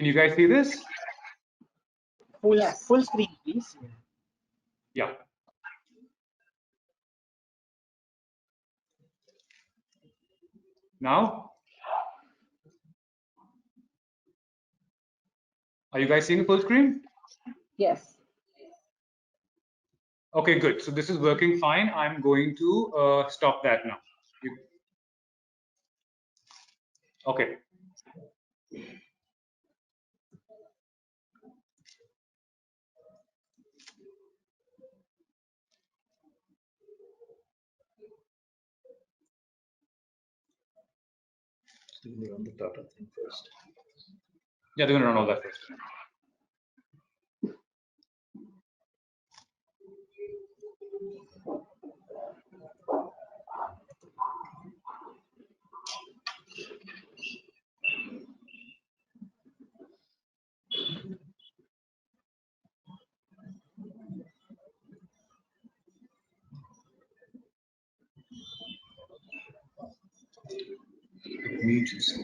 Can you guys see this? Full screen, please. Yeah. Now? Are you guys seeing full screen? Yes. Okay, good. So this is working fine. I'm going to stop that now. Okay. On the Tata thing first. Yeah, they're going to run all that first.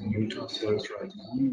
Mute us first right now.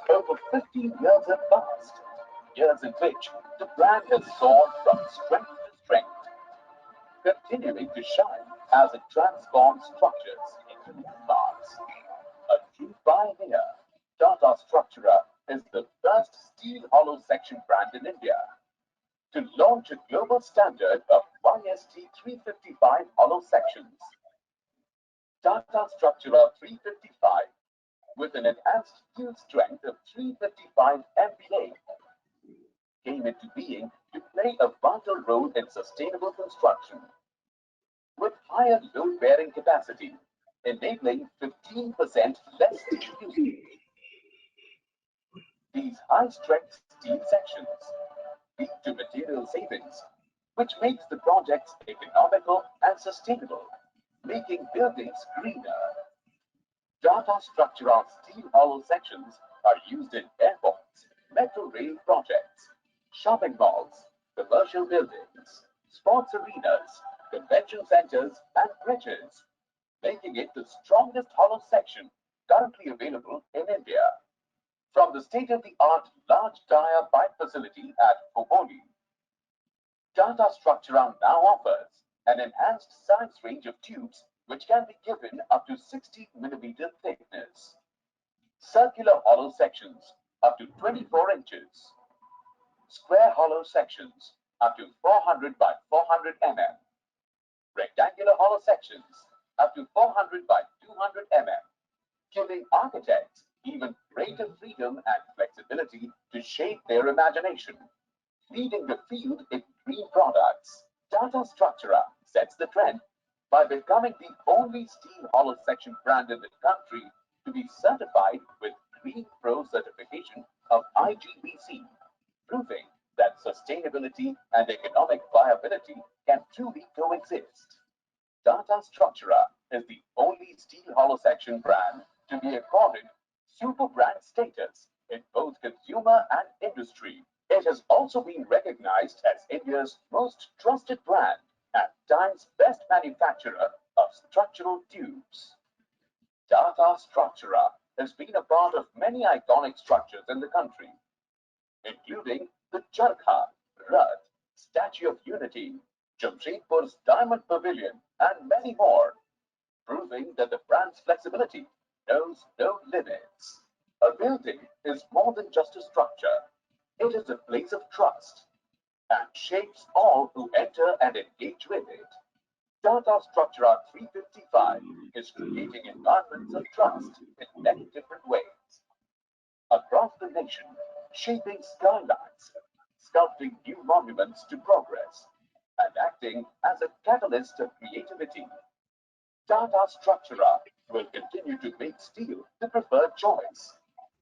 Over 15 years have passed, years in which the brand has soared from strength to strength, continuing to shine as it transforms structures into new parts. A true pioneer, Tata Structura is the first steel hollow section brand in India to launch a global standard of YST 355 hollow sections. Tata Structura 355, with an enhanced steel strength of 355 MPa, came into being to play a vital role in sustainable construction. With higher load-bearing capacity, enabling 15% less steel usage. These high-strength steel sections lead to material savings, which makes the projects economical and sustainable, making buildings greener. Tata Structural steel hollow sections are used in airports, metro rail projects, shopping malls, commercial buildings, sports arenas, convention centers, and bridges, making it the strongest hollow section currently available in India. From the state-of-the-art large dia pipe facility at Khopoli, Tata Structura now offers an enhanced size range of tubes which can be given up to 60 millimeter thickness. Circular hollow sections up to 24 inches. Square hollow sections up to 400 by 400 mm. Rectangular hollow sections up to 400 by 200 mm, giving architects even greater freedom and flexibility to shape their imagination. Leading the field in green products, Tata Structura sets the trend by becoming the only steel hollow section brand in the country to be certified with Green Pro certification of IGBC, proving that sustainability and economic viability can truly coexist. Tata Structura is the only steel hollow section brand to be accorded super brand status in both consumer and industry. It has also been recognized as India's most trusted brand and Time's best manufacturer of structural tubes. Tata Structura has been a part of many iconic structures in the country, including the Charkha, Rath, Statue of Unity, Jamshedpur's Diamond Pavilion, and many more, proving that the brand's flexibility knows no limits. A building is more than just a structure, it is a place of trust and shapes all who enter and engage with it. Tata Structura 355 is creating environments of trust in many different ways across the nation, shaping skylines, sculpting new monuments to progress, and acting as a catalyst of creativity. Tata Structura will continue to make steel the preferred choice,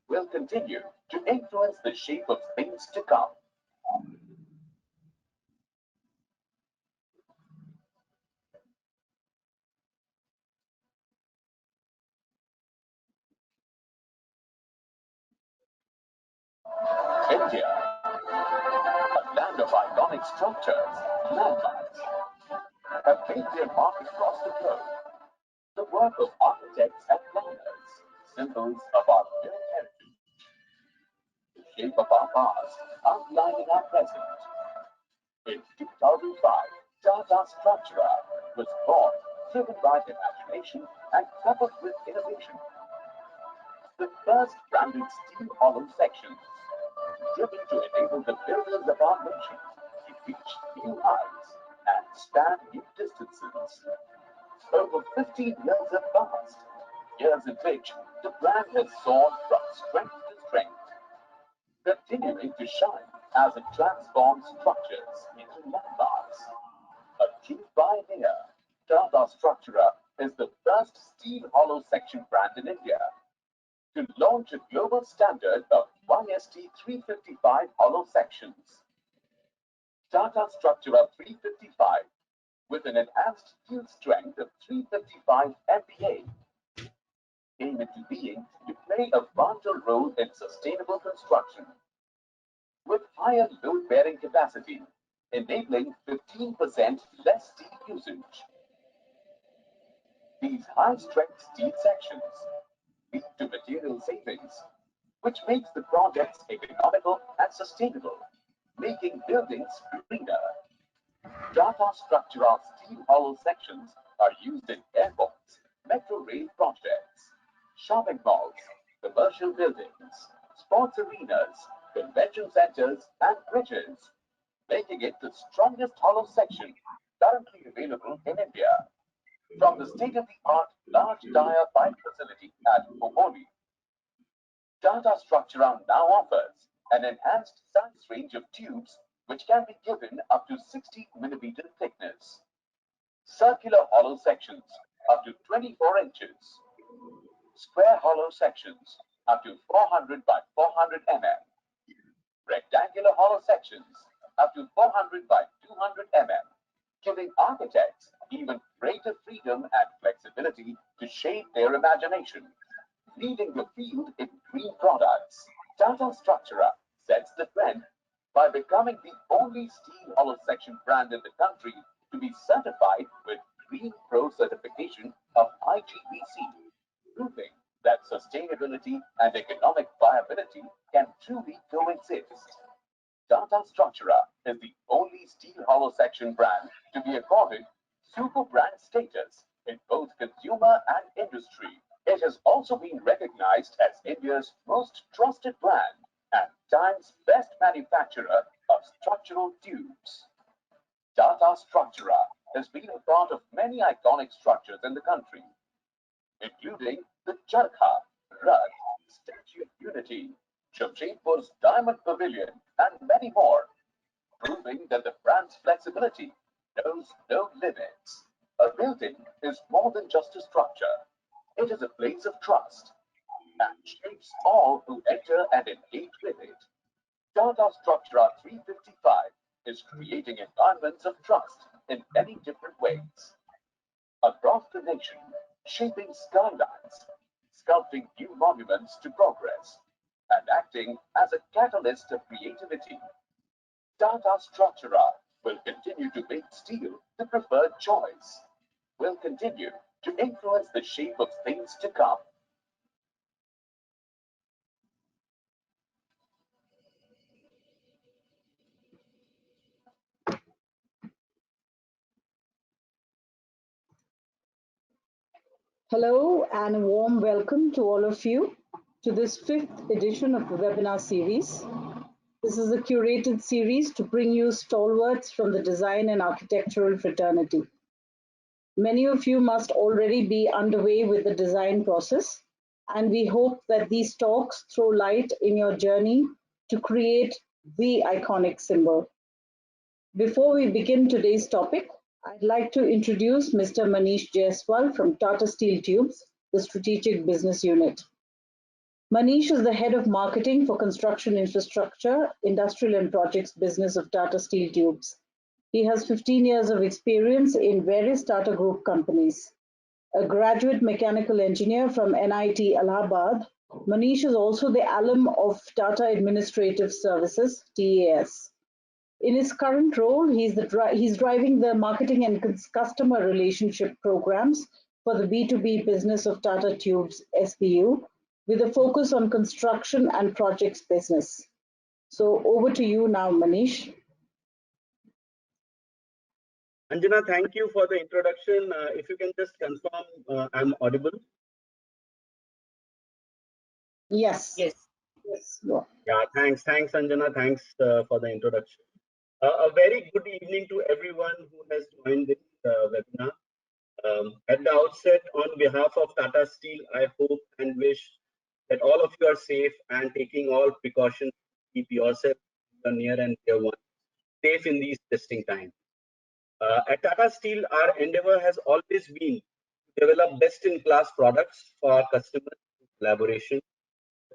will continue to influence the shape of things to come. India, a land of iconic structures, landmarks, have made their mark across the globe. The work of architects and planners, symbols of our shared heritage, the shape of our past, outlining our present. In 2005, Tata Structura was born, driven by imagination and coupled with innovation. The first branded steel hollow sections, driven to enable the builders of our nation to reach new heights and span new distances. Over 15 years have passed, years in which the brand has soared from strength to strength, continuing to shine as it transforms structures into landmarks. A true pioneer, Tata Structura is the first steel hollow section brand in India to launch a global standard of YST 355 hollow sections. Tata Structura 355 with an enhanced steel strength of 355 MPa came into being to play a vital role in sustainable construction with higher load-bearing capacity, enabling 15% less steel usage. These high-strength steel sections lead to material savings, which makes the projects economical and sustainable, making buildings greener. Tata Structura steel hollow sections are used in airports, metro rail projects, shopping malls, commercial buildings, sports arenas, convention centers, and bridges, making it the strongest hollow section currently available in India. From the state-of-the-art large dia pipe facility at Pomoli, Tata Structura now offers an enhanced size range of tubes which can be given up to 60 millimeter thickness, circular hollow sections up to 24 inches, square hollow sections up to 400 by 400 rectangular hollow sections up to 400 by 200 giving architects even greater freedom and flexibility to shape their imagination. Leading the field in green products, Tata Structura sets the trend by becoming the only steel hollow section brand in the country to be certified with Green Pro certification of IGBC, proving that sustainability and economic viability can truly coexist. Tata Structura is the only steel hollow section brand to be accorded super brand status in both consumer and industry. It has also been recognized as India's most trusted brand and Time's best manufacturer of structural tubes. Tata Structura has been a part of many iconic structures in the country, including the Charkha, Rath, Statue of Unity, Jamshedpur's Diamond Pavilion, and many more, proving that the brand's flexibility knows no limits. A building is more than just a structure, it is a place of trust and shapes all who enter and engage with it. Tata Structura 355 is creating environments of trust in many different ways across the nation, shaping skylines, sculpting new monuments to progress, and acting as a catalyst of creativity. Tata Structura will continue to make steel the preferred choice, will continue to influence the shape of things to come. Hello and a warm welcome to all of you to this fifth edition of the webinar series. This is a curated series to bring you stalwarts from the design and architectural fraternity. Many of you must already be underway with the design process, and we hope that these talks throw light in your journey to create the iconic symbol. Before we begin today's topic, I'd like to introduce Mr. Manish Jaiswal from Tata Steel Tubes, the Strategic Business Unit. Manish is the Head of Marketing for Construction Infrastructure, Industrial and Projects Business of Tata Steel Tubes. He has 15 years of experience in various Tata Group companies. A graduate mechanical engineer from NIT Allahabad, Manish is also the alum of Tata Administrative Services, TAS. In his current role, he's driving the marketing and customer relationship programs for the B2B business of Tata Tubes SBU, with a focus on construction and projects business. So over to you now, Manish. Anjana, thank you for the introduction. If you can just confirm I'm audible. Yes. Yes. Yes. Yeah, thanks, Anjana. Thanks for the introduction. A very good evening to everyone who has joined this webinar. At the outset, on behalf of Tata Steel, I hope and wish that all of you are safe and taking all precautions to keep yourself, your near and dear ones, safe in these testing times. At Tata Steel, our endeavor has always been to develop best-in-class products for our customers in collaboration.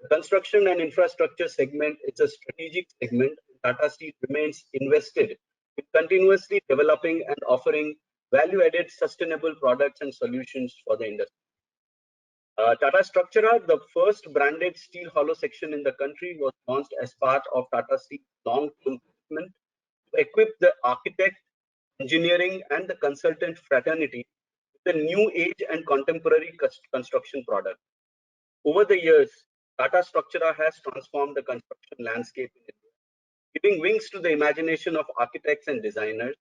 The construction and infrastructure segment is a strategic segment. Tata Steel remains invested in continuously developing and offering value-added sustainable products and solutions for the industry. Tata Structura, the first branded steel hollow section in the country, was launched as part of Tata Steel's long-term commitment to equip the architect, engineering, and the consultant fraternity with a new age and contemporary construction product. Over the years, Tata Structura has transformed the construction landscape in India, giving wings to the imagination of architects and designers,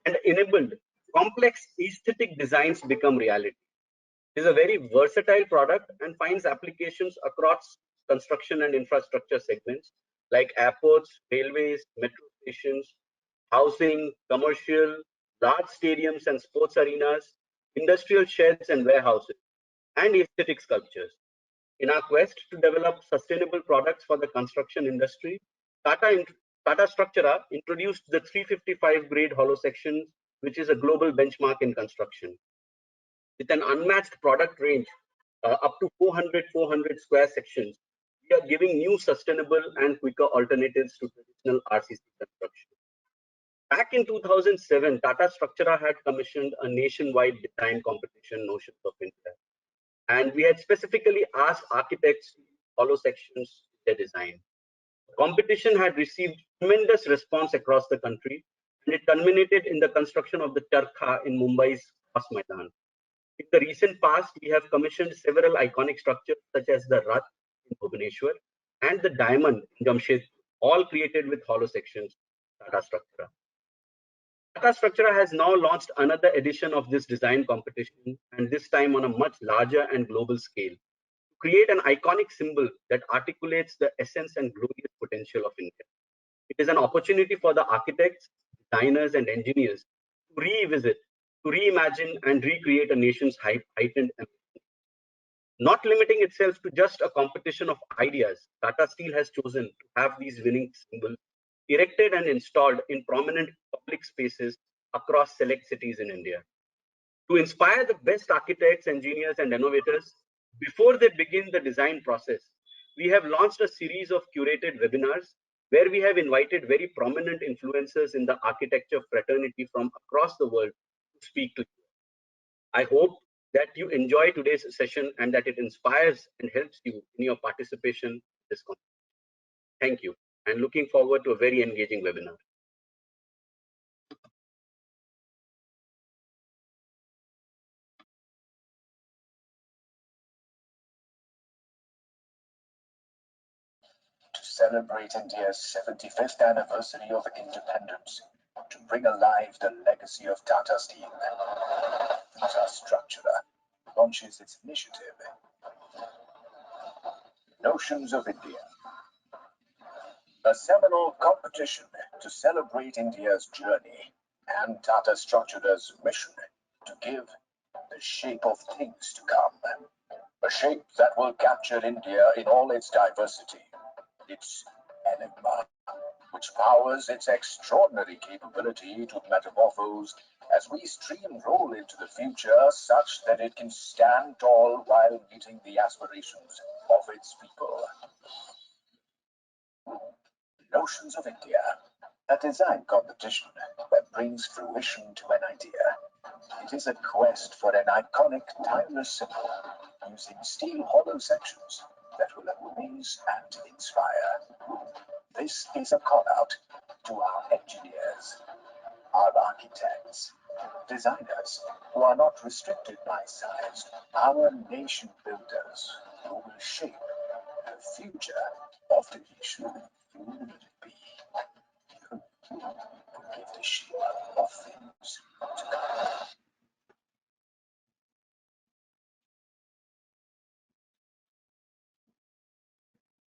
and enabled complex aesthetic designs become reality. It is a very versatile product and finds applications across construction and infrastructure segments like airports, railways, metro stations, housing, commercial, large stadiums and sports arenas, industrial sheds and warehouses, and aesthetic sculptures. In our quest to develop sustainable products for the construction industry, Tata Structura introduced the 355 grade hollow section, which is a global benchmark in construction. With an unmatched product range up to 400 square sections, we are giving new sustainable and quicker alternatives to traditional RCC construction. Back in 2007, Tata Structura had commissioned a nationwide design competition, Notions of India. And we had specifically asked architects to follow sections in their design. The competition had received tremendous response across the country, and it culminated in the construction of the Charkha in Mumbai's Khas Maidan. In the recent past, we have commissioned several iconic structures such as the Rath in Bhubaneswar and the Diamond in Jamshedpur, all created with hollow sections, Tata Structura. Tata Structura has now launched another edition of this design competition, and this time on a much larger and global scale, to create an iconic symbol that articulates the essence and glorious potential of India. It is an opportunity for the architects, designers, and engineers to revisit, to reimagine, and recreate a nation's heightened ambition. Not limiting itself to just a competition of ideas, Tata Steel has chosen to have these winning symbols erected and installed in prominent public spaces across select cities in India. To inspire the best architects, engineers, and innovators, before they begin the design process, we have launched a series of curated webinars where we have invited very prominent influencers in the architecture fraternity from across the world to speak to you. I hope that you enjoy today's session and that it inspires and helps you in your participation in this competition. Thank you, and looking forward to a very engaging webinar. celebrate India's 75th anniversary of independence, to bring alive the legacy of Tata Steel, Tata Structura launches its initiative, Notions of India, a seminal competition to celebrate India's journey and Tata Structura's mission to give the shape of things to come, a shape that will capture India in all its diversity, its enigma, which powers its extraordinary capability to metamorphose as we steamroll into the future, such that it can stand tall while meeting the aspirations of its people. Notions of India, a design competition that brings fruition to an idea. It is a quest for an iconic, timeless symbol using steel hollow sections that will amaze and inspire. This is a call out to our engineers, our architects, designers who are not restricted by size, our nation builders who will shape the future of the nation. Who will it be? Who will give the shape of things to come?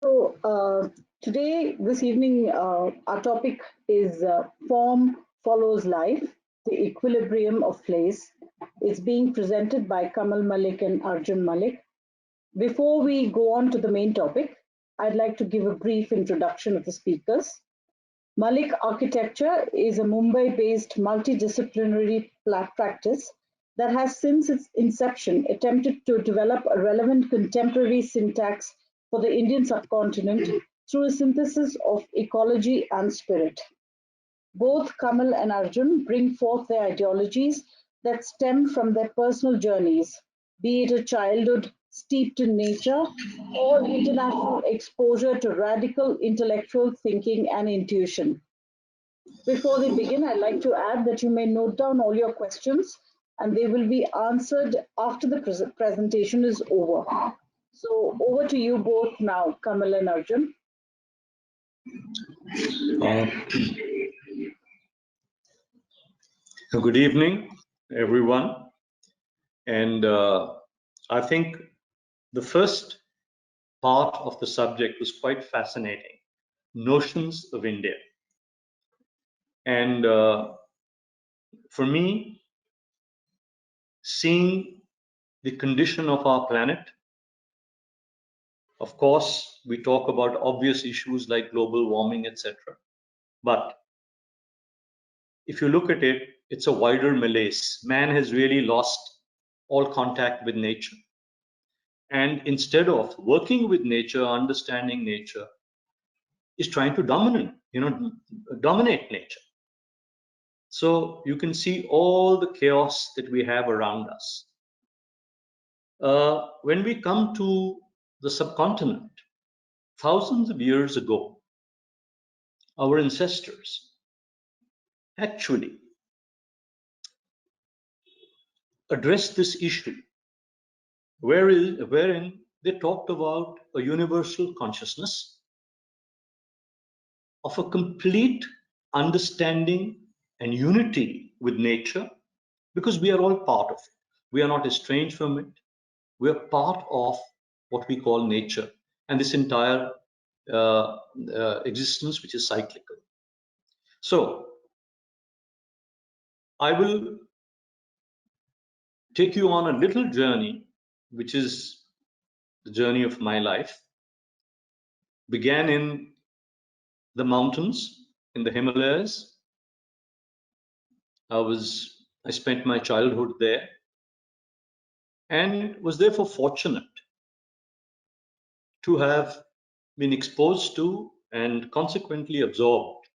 So this evening, our topic is Form Follows Life, the Equilibrium of Place. It's being presented by Kamal Malik and Arjun Malik. Before we go on to the main topic, I'd like to give a brief introduction of the speakers. Malik Architecture is a Mumbai-based multidisciplinary practice that has since its inception attempted to develop a relevant contemporary syntax for the Indian subcontinent through a synthesis of ecology and spirit. Both Kamal and Arjun bring forth their ideologies that stem from their personal journeys, be it a childhood steeped in nature or international exposure to radical intellectual thinking and intuition. Before they begin, I'd like to add that you may note down all your questions and they will be answered after the presentation is over. So over to you both now, Kamal and Arjun. Good evening, everyone. And I think the first part of the subject was quite fascinating, Notions of India. And for me, seeing the condition of our planet, of course, we talk about obvious issues like global warming, etc. But if you look at it, it's a wider malaise. Man has really lost all contact with nature. And instead of working with nature, understanding nature, is trying to dominate nature. So you can see all the chaos that we have around us. When we come to the subcontinent, thousands of years ago, our ancestors actually addressed this issue, wherein they talked about a universal consciousness of a complete understanding and unity with nature, because we are all part of it. We are not estranged from it. We are part of what we call nature and this entire existence, which is cyclical. So I will take you on a little journey, which is the journey of my life. Began in the mountains, in the Himalayas. I spent my childhood there and was therefore fortunate to have been exposed to and consequently absorbed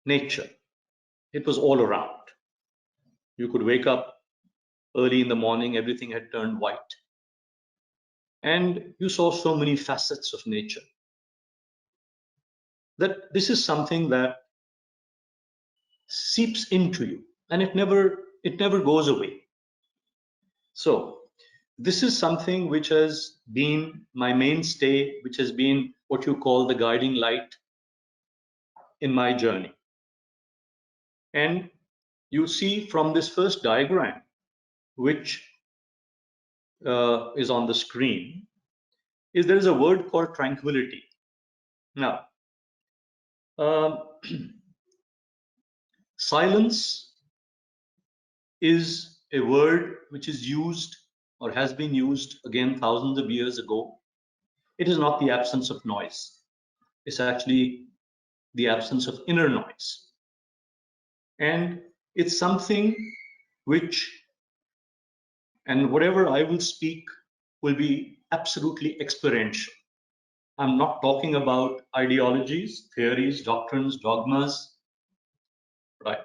nature. It was all around. You could wake up early in the morning, everything had turned white. And you saw so many facets of nature that this is something that seeps into you and it never goes away. So this is something which has been my mainstay, which has been what you call the guiding light in my journey. And you see from this first diagram, which is on the screen, is there is a word called tranquility. Now, silence is a word which is used or has been used again thousands of years ago. It is not the absence of noise. It's actually the absence of inner noise. And it's something which, and whatever I will speak will be absolutely experiential. I'm not talking about ideologies, theories, doctrines, dogmas, right?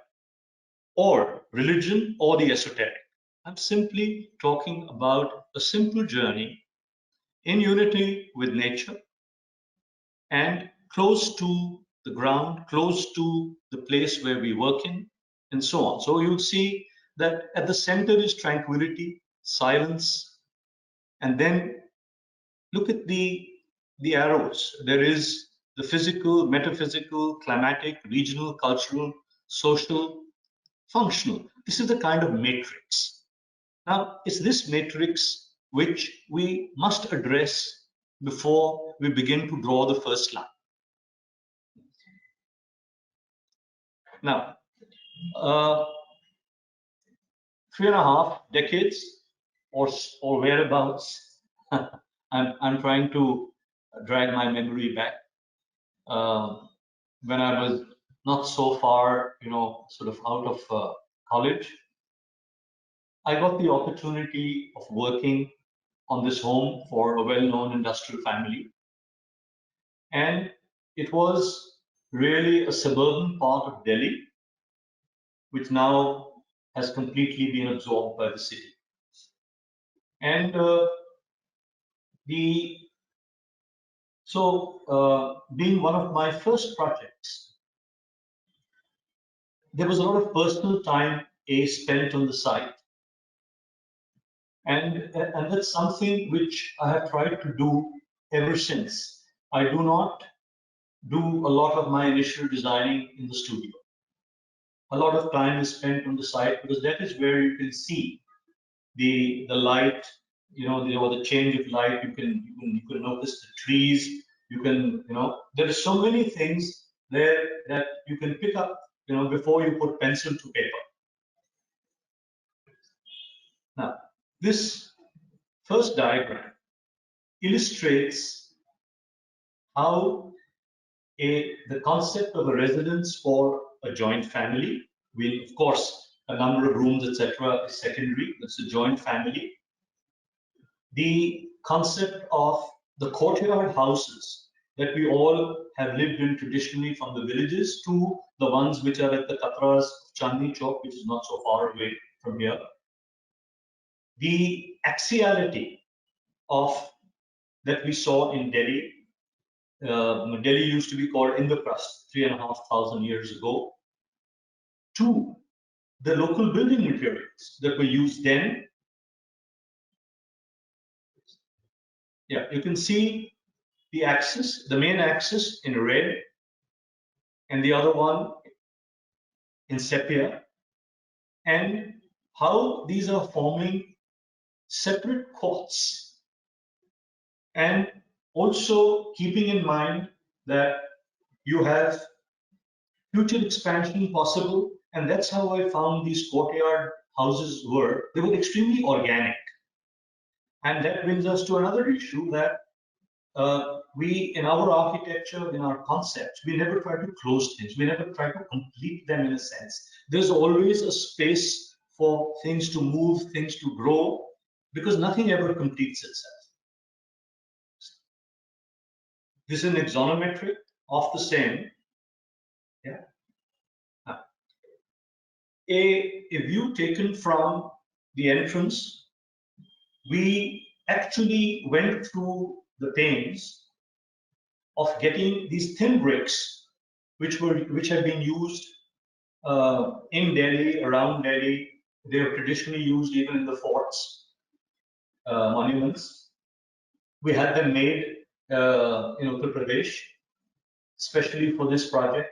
Or religion or the esoteric. I'm simply talking about a simple journey in unity with nature and close to the ground, close to the place where we work in, and so on. So you'll see that at the center is tranquility, silence, and then look at the arrows. There is the physical, metaphysical, climatic, regional, cultural, social, functional. This is the kind of matrix. Now, it's this matrix which we must address before we begin to draw the first line. Now, 3.5 decades or whereabouts, I'm trying to drag my memory back. When I was not so far, sort of out of college, I got the opportunity of working on this home for a well-known industrial family. And it was really a suburban part of Delhi, which now has completely been absorbed by the city. And being one of my first projects, there was a lot of personal time spent on the site. And that's something which I have tried to do ever since. I do not do a lot of my initial designing in the studio. A lot of time is spent on the site because that is where you can see the light, the change of light. You can notice the trees. You can, there are so many things there that you can pick up, before you put pencil to paper. Now, this first diagram illustrates how the concept of a residence for a joint family, of course, a number of rooms, etc., is secondary. It's a joint family. The concept of the courtyard houses that we all have lived in traditionally from the villages to the ones which are at the Katras of Chandni Chowk, which is not so far away from here. The axiality of that we saw in Delhi. Delhi used to be called Indraprasth 3,500 years ago. To the local building materials that were used then. Yeah, you can see the axis, the main axis in red, and the other one in sepia, and how these are forming separate courts, and also keeping in mind that you have future expansion possible, and that's how I found these courtyard houses were. They were extremely organic. And that brings us to another issue that we, in our architecture, in our concepts, we never try to close things. We never try to complete them in a sense. There's always a space for things to move, things to grow, because nothing ever completes itself. This is an axonometric of the same. Yeah. A view taken from the entrance, we actually went through the pains of getting these thin bricks, which have been used in Delhi, around Delhi. They were traditionally used even in the forts. monuments. We had them made in Uttar Pradesh, especially for this project.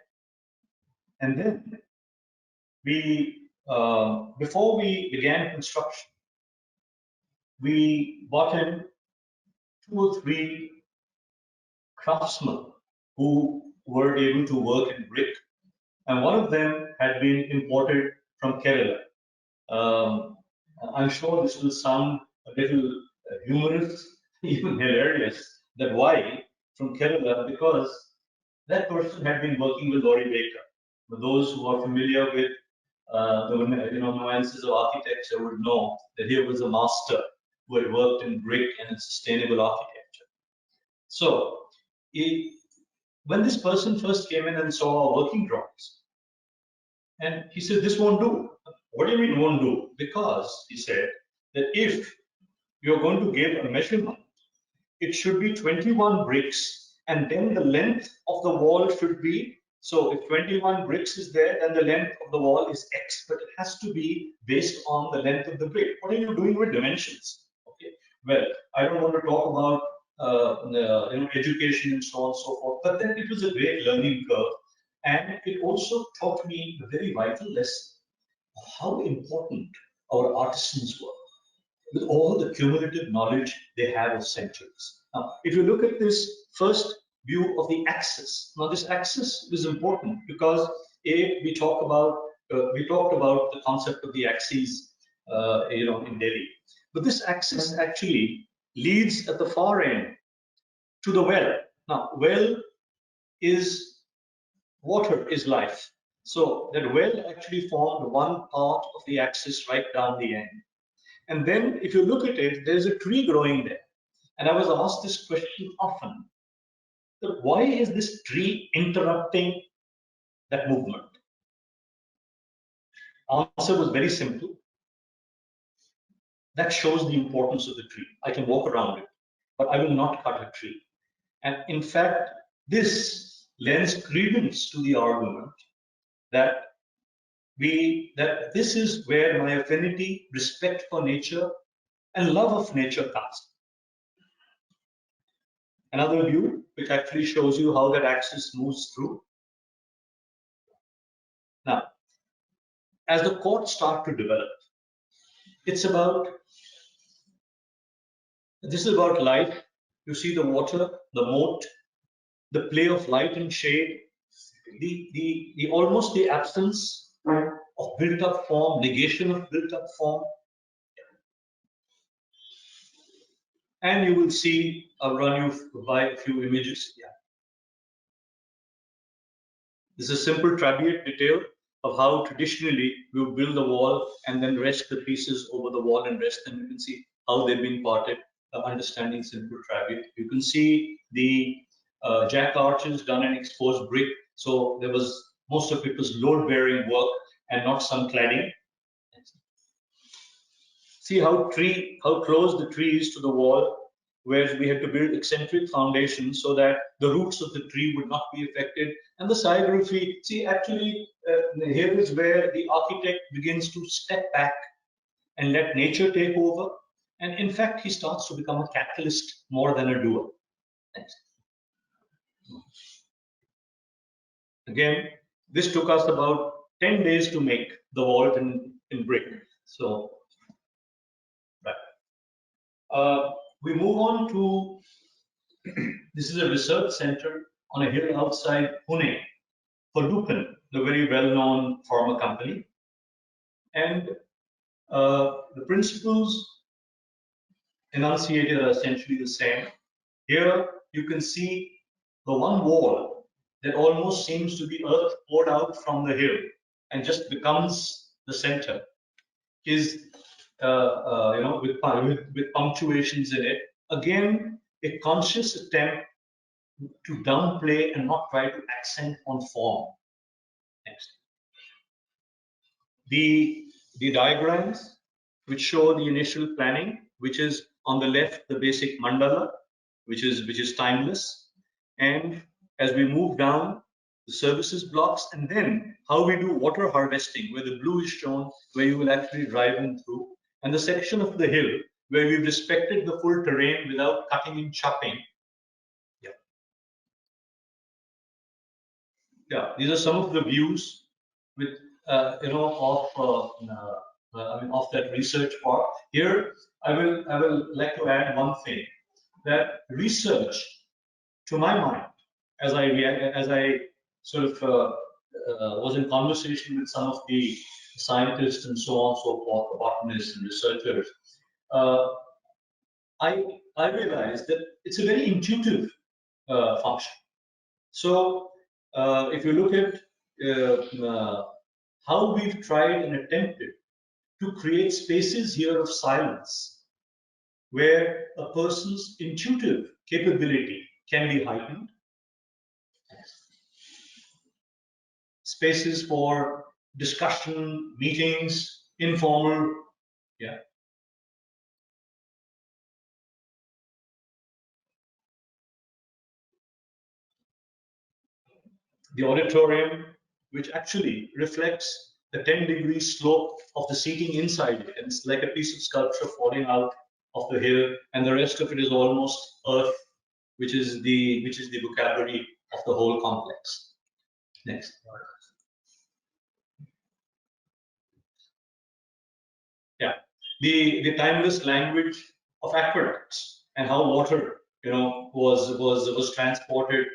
And then we, before we began construction, we brought in 2 or 3 craftsmen who were able to work in brick, and one of them had been imported from Kerala. I'm sure this will sound a little humorous, even hilarious, that why from Kerala? Because that person had been working with Laurie Baker. For those who are familiar with the nuances of architecture would know that here was a master who had worked in brick and in sustainable architecture. So when this person first came in and saw our working drawings, and he said, this won't do. What do you mean won't do? Because he said that if you're going to give a measurement, it should be 21 bricks, and then the length of the wall should be, so if 21 bricks is there, then the length of the wall is X, but it has to be based on the length of the brick. What are you doing with dimensions? Okay. Well, I don't want to talk about education and so on and so forth, but then it was a great learning curve, and it also taught me a very vital lesson of how important our artisans were, with all the cumulative knowledge they have of centuries. Now, if you look at this first view of the axis, now this axis is important because we talked about the concept of the axes, in Delhi, but this axis actually leads at the far end to the well. Now, well is water is life, so that well actually formed one part of the axis right down the end. And then if you look at it, there's a tree growing there. And I was asked this question often, that why is this tree interrupting that movement? Answer was very simple. That shows the importance of the tree. I can walk around it, but I will not cut a tree. And in fact, this lends credence to the argument that this is where my affinity, respect for nature, and love of nature comes. Another view, which actually shows you how that axis moves through. Now, as the courts start to develop, this is about life. You see the water, the moat, the play of light and shade, the almost the absence of built-up form, negation of built-up form. And you will see, I'll run you by a few images. Yeah. This is a simple trabeate detail of how traditionally we would build the wall and then rest the pieces over the wall and rest them. You can see how they've been parted, understanding simple trabeate. You can see the jack arches done in exposed brick. So there was, most of it was load-bearing work and not some cladding. See how close the tree is to the wall, where we had to build eccentric foundations so that the roots of the tree would not be affected. And the scigraphy, see, actually, here is where the architect begins to step back and let nature take over. And in fact, he starts to become a catalyst more than a doer. Next. Again, this took us about 10 days to make the vault in brick. So, we move on to, this is a research center on a hill outside Pune for Lupin, the very well-known pharma company. And the principles enunciated are essentially the same. Here you can see the one wall that almost seems to be earth poured out from the hill and just becomes the center is with punctuations in it. Again, a conscious attempt to downplay and not try to accent on form. Next. The diagrams which show the initial planning, which is on the left, the basic mandala, which is timeless. And as we move down, the services blocks, and then how we do water harvesting, where the blue is shown, where you will actually drive in through. And the section of the hill, where we've respected the full terrain without cutting and chopping. Yeah, these are some of the views with of that research part. Here, I will like to add one thing, that research, to my mind, as I sort of was in conversation with some of the scientists and so on and so forth, botanists and researchers, I realized that it's a very intuitive function. So if you look at how we've tried and attempted to create spaces here of silence, where a person's intuitive capability can be heightened, spaces for discussion, meetings, informal, yeah. The auditorium, which actually reflects the 10-degree slope of the seating inside it. And it's like a piece of sculpture falling out of the hill, and the rest of it is almost earth, which is the vocabulary of the whole complex. Next. Yeah, the timeless language of aqueducts and how water, was transported,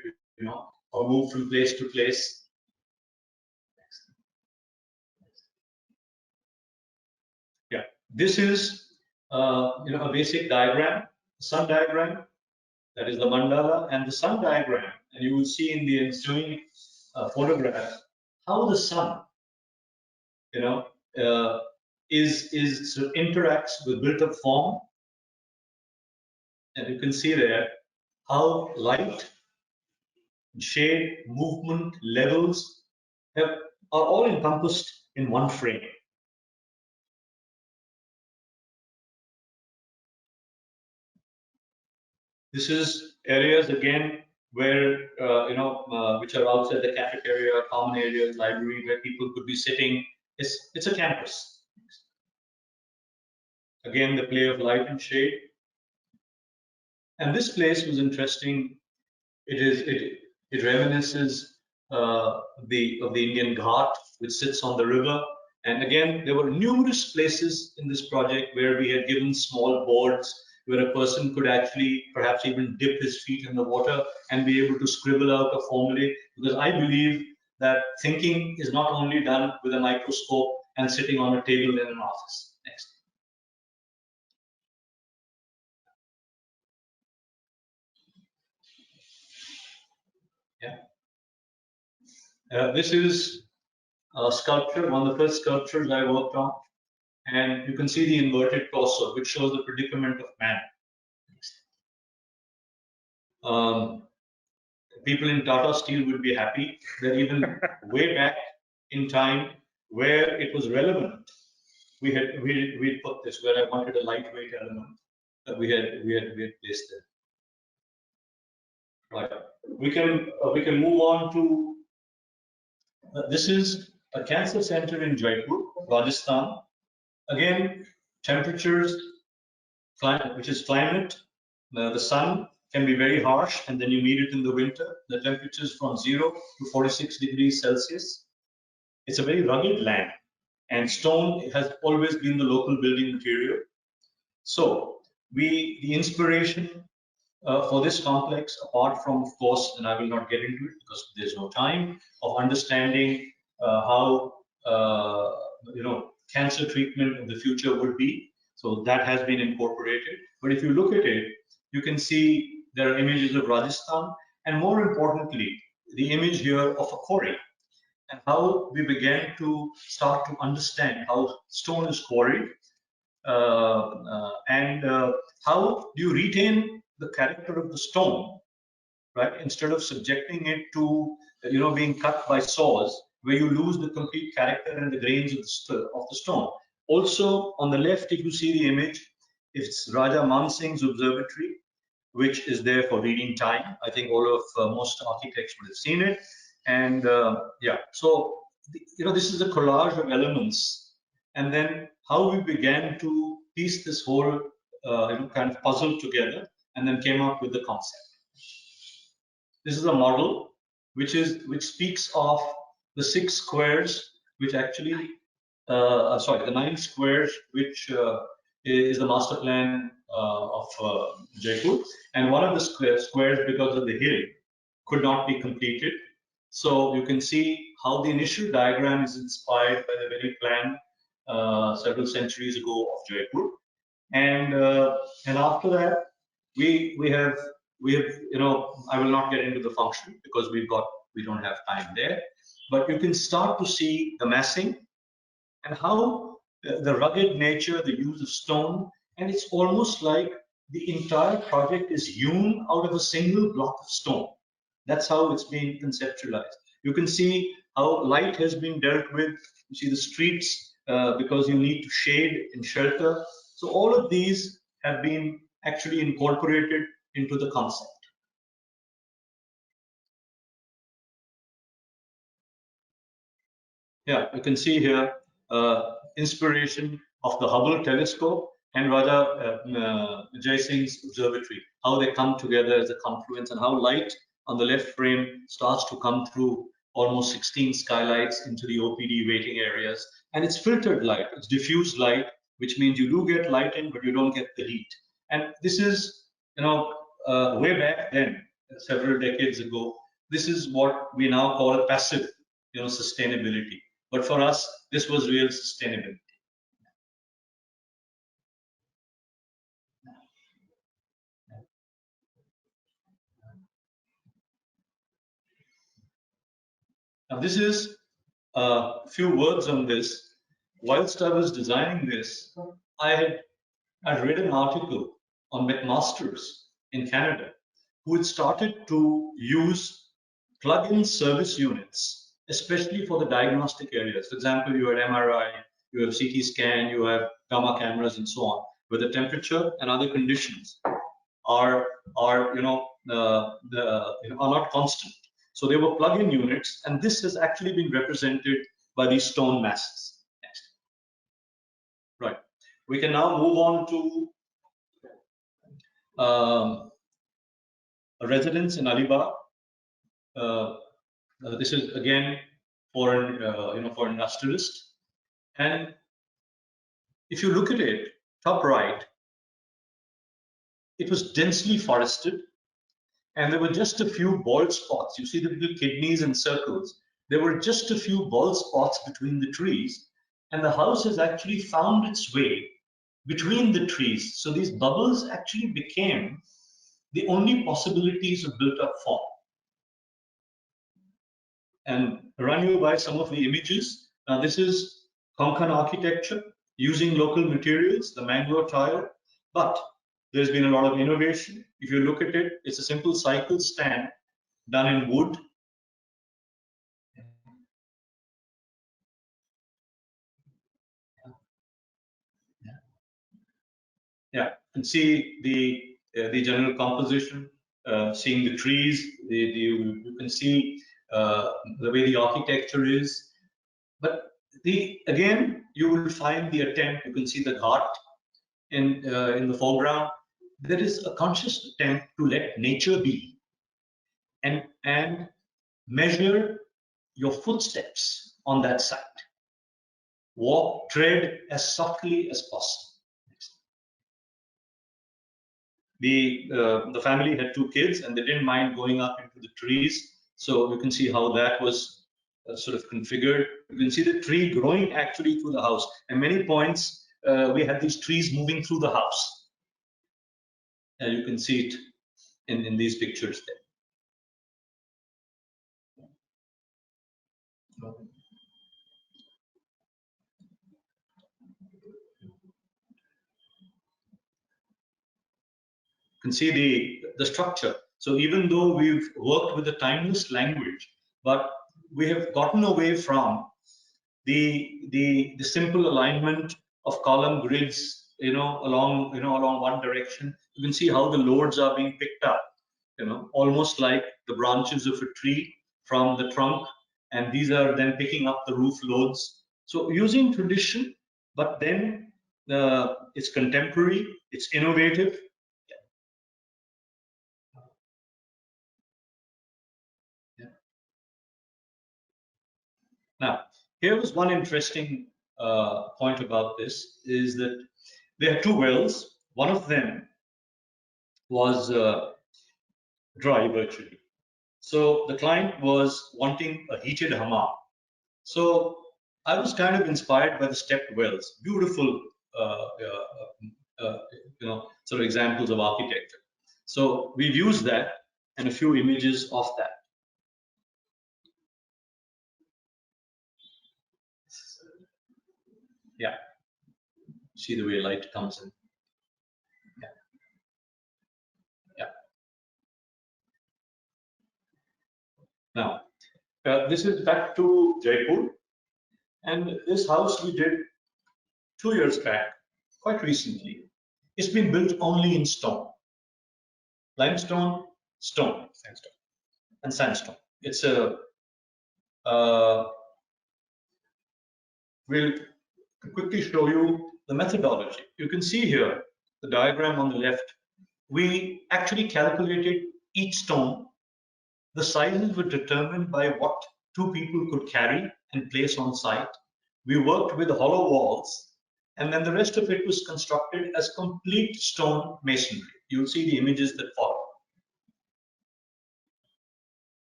or moved from place to place. Yeah, this is a basic diagram, sun diagram. That is the mandala, and the sun diagram, and you will see in the ensuing photograph how the sun, sort of interacts with built-up form, and you can see there how light, shade, movement, levels are all encompassed in one frame. This is areas again where which are outside the cafeteria, common areas, library, where people could be sitting. It's a campus. Again, the play of light and shade. And this place was interesting. It reminisces of the Indian Ghat, which sits on the river. And again, there were numerous places in this project where we had given small boards where a person could actually perhaps even dip his feet in the water and be able to scribble out a formulae. Because I believe that thinking is not only done with a microscope and sitting on a table in an office. Next. Yeah. This is a sculpture, one of the first sculptures I worked on. And you can see the inverted torso, which shows the predicament of man. People in Tata Steel would be happy that even way back in time, where it was relevant, we put this where I wanted a lightweight element that we had placed there. Right. We can move on to this is a cancer center in Jaipur, Rajasthan. Again, temperatures, which is climate. The sun can be very harsh, and then you meet it in the winter. The temperatures from 0 to 46 degrees Celsius. It's a very rugged land, and stone has always been the local building material. So the inspiration for this complex, apart from, of course, and I will not get into it because there's no time, of understanding how cancer treatment in the future would be. So that has been incorporated. But if you look at it, you can see there are images of Rajasthan, and more importantly, the image here of a quarry, and how we began to start to understand how stone is quarried, and how do you retain the character of the stone, right? Instead of subjecting it to, being cut by saws, where you lose the complete character and the grains of the stone. Also, on the left, if you see the image, it's Raja Man Singh's observatory, which is there for reading time. I think all of most architects would have seen it. And yeah, so this is a collage of elements, and then how we began to piece this whole kind of puzzled together and then came up with the concept. This is a model which speaks of the 6 squares, which actually, the 9 squares, which is the master plan of Jaipur, and one of the squares, because of the hill, could not be completed. So you can see how the initial diagram is inspired by the very plan several centuries ago of Jaipur, and after that we have I will not get into the function because we don't have time there, but you can start to see the massing and how the rugged nature, the use of stone, and it's almost like the entire project is hewn out of a single block of stone. That's how it's been conceptualized. You can see how light has been dealt with. You see the streets because you need to shade and shelter. So all of these have been actually incorporated into the concept. Yeah, you can see here inspiration of the Hubble telescope and Raja Jai Singh's observatory, how they come together as a confluence, and how light on the left frame starts to come through almost 16 skylights into the OPD waiting areas. And it's filtered light, it's diffused light, which means you do get light in, but you don't get the heat. And this is, way back then, several decades ago, this is what we now call passive, sustainability. But for us, this was real sustainability. Now, this is a few words on this. Whilst I was designing this, I read an article on McMaster's in Canada, who had started to use plug-in service units, especially for the diagnostic areas. For example, you have MRI, you have CT scan, you have gamma cameras, and so on, where the temperature and other conditions are not constant. So they were plug-in units, and this has actually been represented by these stone masses. Next. Right. We can now move on to a residence in Alibag. This is again for an for an industrialist, and if you look at it, top right, it was densely forested, and there were just a few bald spots. You see the little kidneys and circles. There were just a few bald spots between the trees, and the house has actually found its way between the trees. So these bubbles actually became the only possibilities of built-up form. And run you by some of the images. Now this is Konkan architecture using local materials, the mangrove tile, but there's been a lot of innovation. If you look at it, it's a simple cycle stand done in wood. Yeah, you can see the general composition, seeing the trees. You can see the way the architecture is. But again, you will find the attempt. You can see the ghat in the foreground. There is a conscious attempt to let nature be and measure your footsteps on that site. Tread as softly as possible. The family had 2 kids, and they didn't mind going up into the trees. So you can see how that was sort of configured. You can see the tree growing actually through the house. At many points, we had these trees moving through the house. And you can see it in these pictures there. You can see the structure. So even though we've worked with a timeless language, but we have gotten away from the simple alignment of column grids, along one direction. You can see how the loads are being picked up, almost like the branches of a tree from the trunk, and these are then picking up the roof loads. So using tradition, but then It's contemporary, it's innovative. Now, here was one interesting point about this, is that there are two wells. One of them was dry virtually. So the client was wanting a heated hammam. So I was kind of inspired by the stepped wells, beautiful, sort of examples of architecture. So we've used that and a few images of that. Yeah, see the way light comes in. Yeah. Now, this is back to Jaipur, and this house we did 2 years back, quite recently. It's been built only in stone, limestone, stone, sandstone, and sandstone. It's a we'll quickly show you the methodology. You can see here the diagram on the left. We actually calculated each stone. The sizes were determined by what 2 people could carry and place on site. We worked with hollow walls, and then the rest of it was constructed as complete stone masonry. You'll see the images that follow.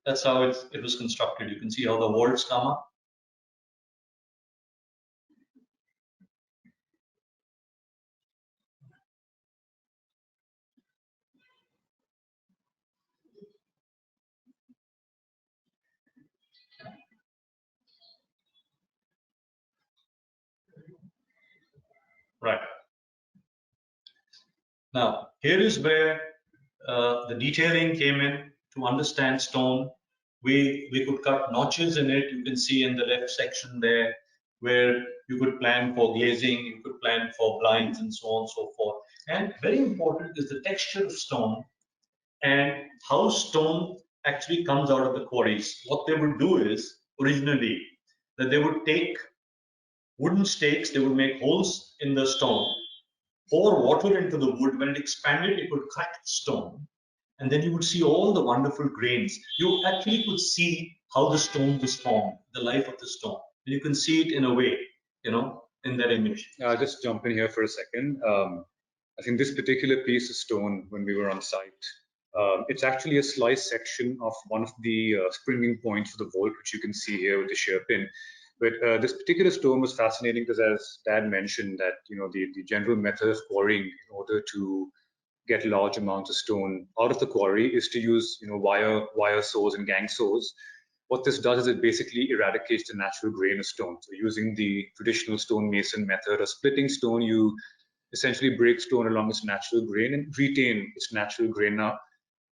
That's how it was constructed. You can see how the walls come up. Right. Now, here is where the detailing came in to understand stone. We could cut notches in it. You can see in the left section there where you could plan for glazing, you could plan for blinds and so on and so forth. And very important is the texture of stone and how stone actually comes out of the quarries. What they would do is originally that they would take wooden stakes, they would make holes in the stone, pour water into the wood. When it expanded, it would crack the stone. And then you would see all the wonderful grains. You actually could see how the stone was formed, the life of the stone. And you can see it in a way, in that image. I'll just jump in here for a second. I think this particular piece of stone, when we were on site, it's actually a slice section of one of the springing points for the vault, which you can see here with the shear pin. But this particular stone was fascinating because, as Dad mentioned, that the general method of quarrying in order to get large amounts of stone out of the quarry is to use wire saws and gang saws. What this does is it basically eradicates the natural grain of stone. So using the traditional stonemason method of splitting stone, you essentially break stone along its natural grain and retain its natural grain. Now,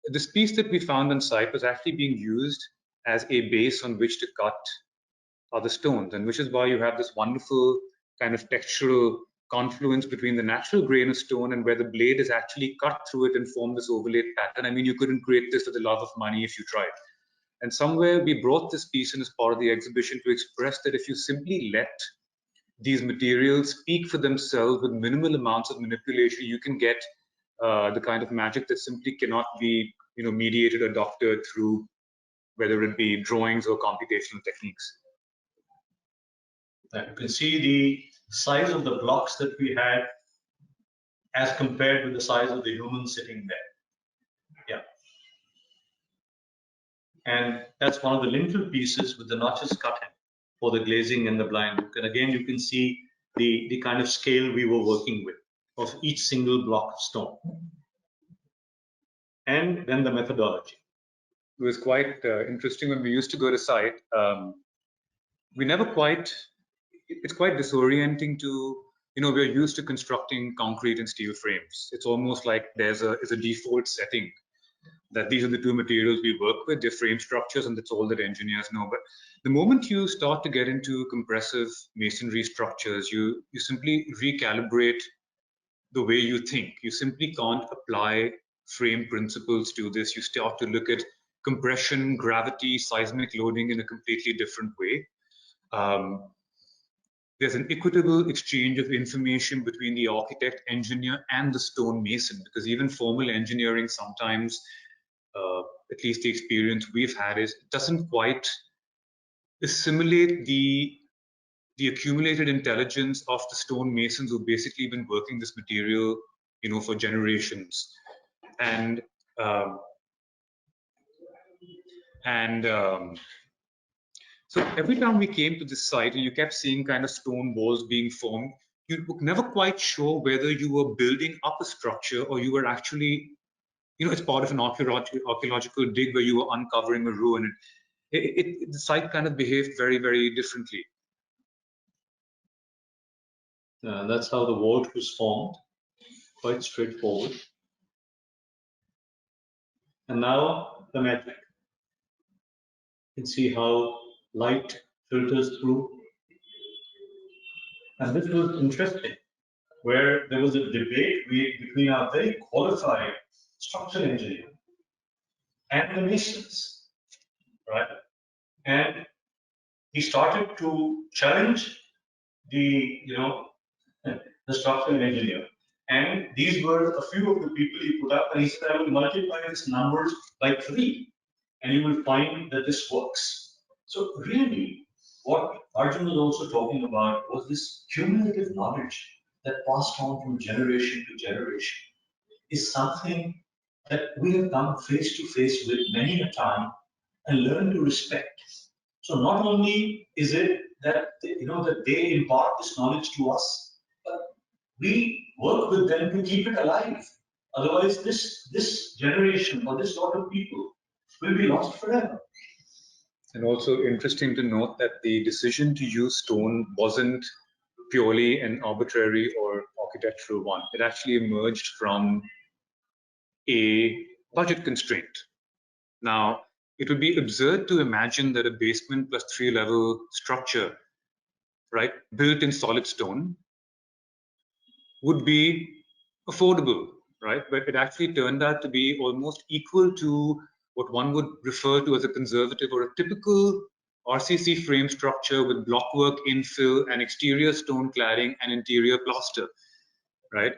this piece that we found on site was actually being used as a base on which to cut other stones, and which is why you have this wonderful kind of textural confluence between the natural grain of stone and where the blade is actually cut through it and form this overlaid pattern. I mean, you couldn't create this for the love of money if you tried. And somewhere we brought this piece in as part of the exhibition to express that if you simply let these materials speak for themselves with minimal amounts of manipulation, you can get the kind of magic that simply cannot be mediated or doctored through whether it be drawings or computational techniques. You can see the size of the blocks that we had as compared with the size of the human sitting there. Yeah. And that's one of the lintel pieces with the notches cut in for the glazing and the blind. And again, you can see the kind of scale we were working with of each single block of stone. And then the methodology. It was quite interesting when we used to go to site. We never quite, it's quite disorienting to, we're used to constructing concrete and steel frames. It's almost like there's a default setting that these are the two materials we work with, they're frame structures, and that's all that engineers know. But the moment you start to get into compressive masonry structures, you simply recalibrate the way you think. You simply can't apply frame principles to this. You start to look at compression, gravity, seismic loading in a completely different way. There's an equitable exchange of information between the architect, engineer, and the stonemason, because even formal engineering sometimes, at least the experience we've had, is it doesn't quite assimilate the accumulated intelligence of the stonemasons who've basically been working this material, for generations. And so every time we came to this site and you kept seeing kind of stone walls being formed, you were never quite sure whether you were building up a structure or you were actually, it's part of an archaeological dig where you were uncovering a ruin. The site kind of behaved very, very differently. That's how the vault was formed, quite straightforward. And now the magic. You can see how light filters through. And this was interesting, where there was a debate between our very qualified structural engineer and the masons, right? And he started to challenge the structural engineer. And these were a few of the people he put up, and he said, I will multiply these numbers by 3, and you will find that this works. So really, what Arjun was also talking about was this cumulative knowledge that passed on from generation to generation is something that we have come face to face with many a time and learn to respect. So not only is it that that they impart this knowledge to us, but we work with them to keep it alive. Otherwise, this generation or this sort of people will be lost forever. And also interesting to note that the decision to use stone wasn't purely an arbitrary or architectural one. It actually emerged from a budget constraint. Now, it would be absurd to imagine that a basement plus 3-level structure, right, built in solid stone would be affordable, right? But it actually turned out to be almost equal to what one would refer to as a conservative or a typical RCC frame structure with blockwork infill and exterior stone cladding and interior plaster, right?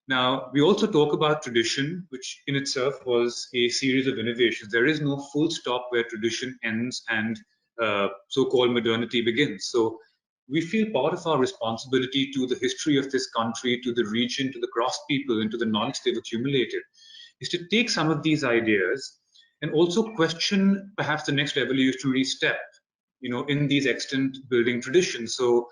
Now, we also talk about tradition, which in itself was a series of innovations. There is no full stop where tradition ends and so-called modernity begins. So we feel part of our responsibility to the history of this country, to the region, to the craftspeople, and to the knowledge they've accumulated, is to take some of these ideas and also question perhaps the next evolutionary step, in these extant building traditions. So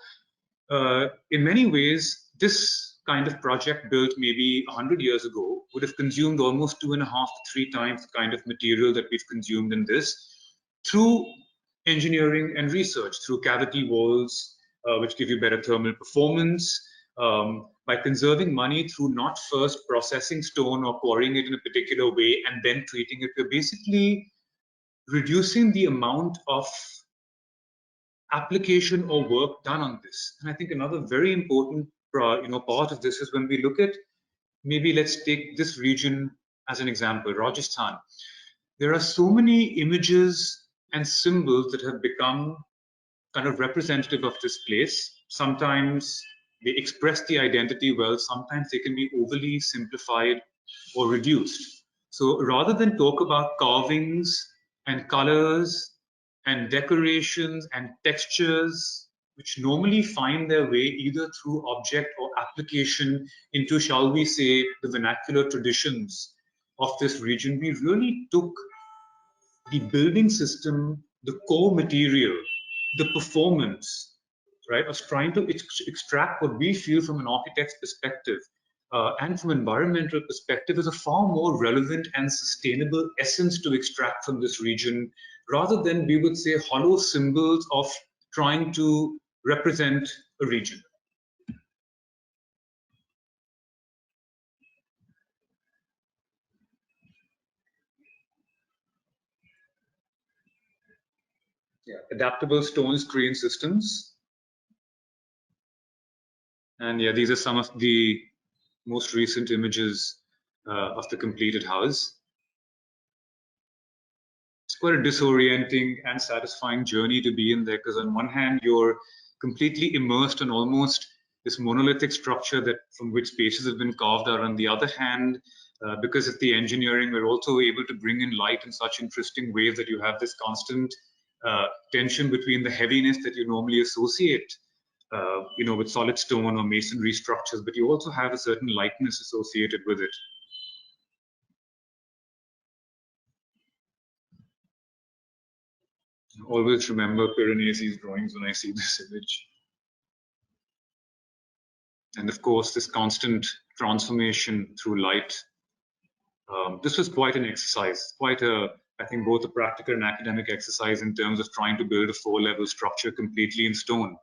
in many ways, this kind of project built maybe 100 years ago would have consumed almost 2.5 to 3 times the kind of material that we've consumed in this through engineering and research, through cavity walls, which give you better thermal performance, by conserving money through not first processing stone or quarrying it in a particular way and then treating it. We're basically reducing the amount of application or work done on this. And I think another very important part of this is when we look at, maybe let's take this region as an example, Rajasthan. There are so many images and symbols that have become kind of representative of this place. Sometimes they express the identity well, sometimes they can be overly simplified or reduced. So rather than talk about carvings and colors and decorations and textures, which normally find their way either through object or application into, shall we say, the vernacular traditions of this region, we really took the building system, the core material, the performance, right, of trying to extract what we feel from an architect's perspective and from environmental perspective is a far more relevant and sustainable essence to extract from this region, rather than, we would say, hollow symbols of trying to represent a region. Yeah, adaptable stone screen systems. And yeah, these are some of the most recent images of the completed house. quite a disorienting and satisfying journey to be in there, because on one hand, you're completely immersed in almost this monolithic structure that from which spaces have been carved out. On the other hand, because of the engineering, we're also able to bring in light in such interesting ways that you have this constant tension between the heaviness that you normally associate with solid stone or masonry structures, but you also have a certain lightness associated with it. I always remember Piranesi's drawings when I see this image. And of course, this constant transformation through light. This was quite an exercise, I think both a practical and academic exercise in terms of trying to build a 4-level structure completely in stone.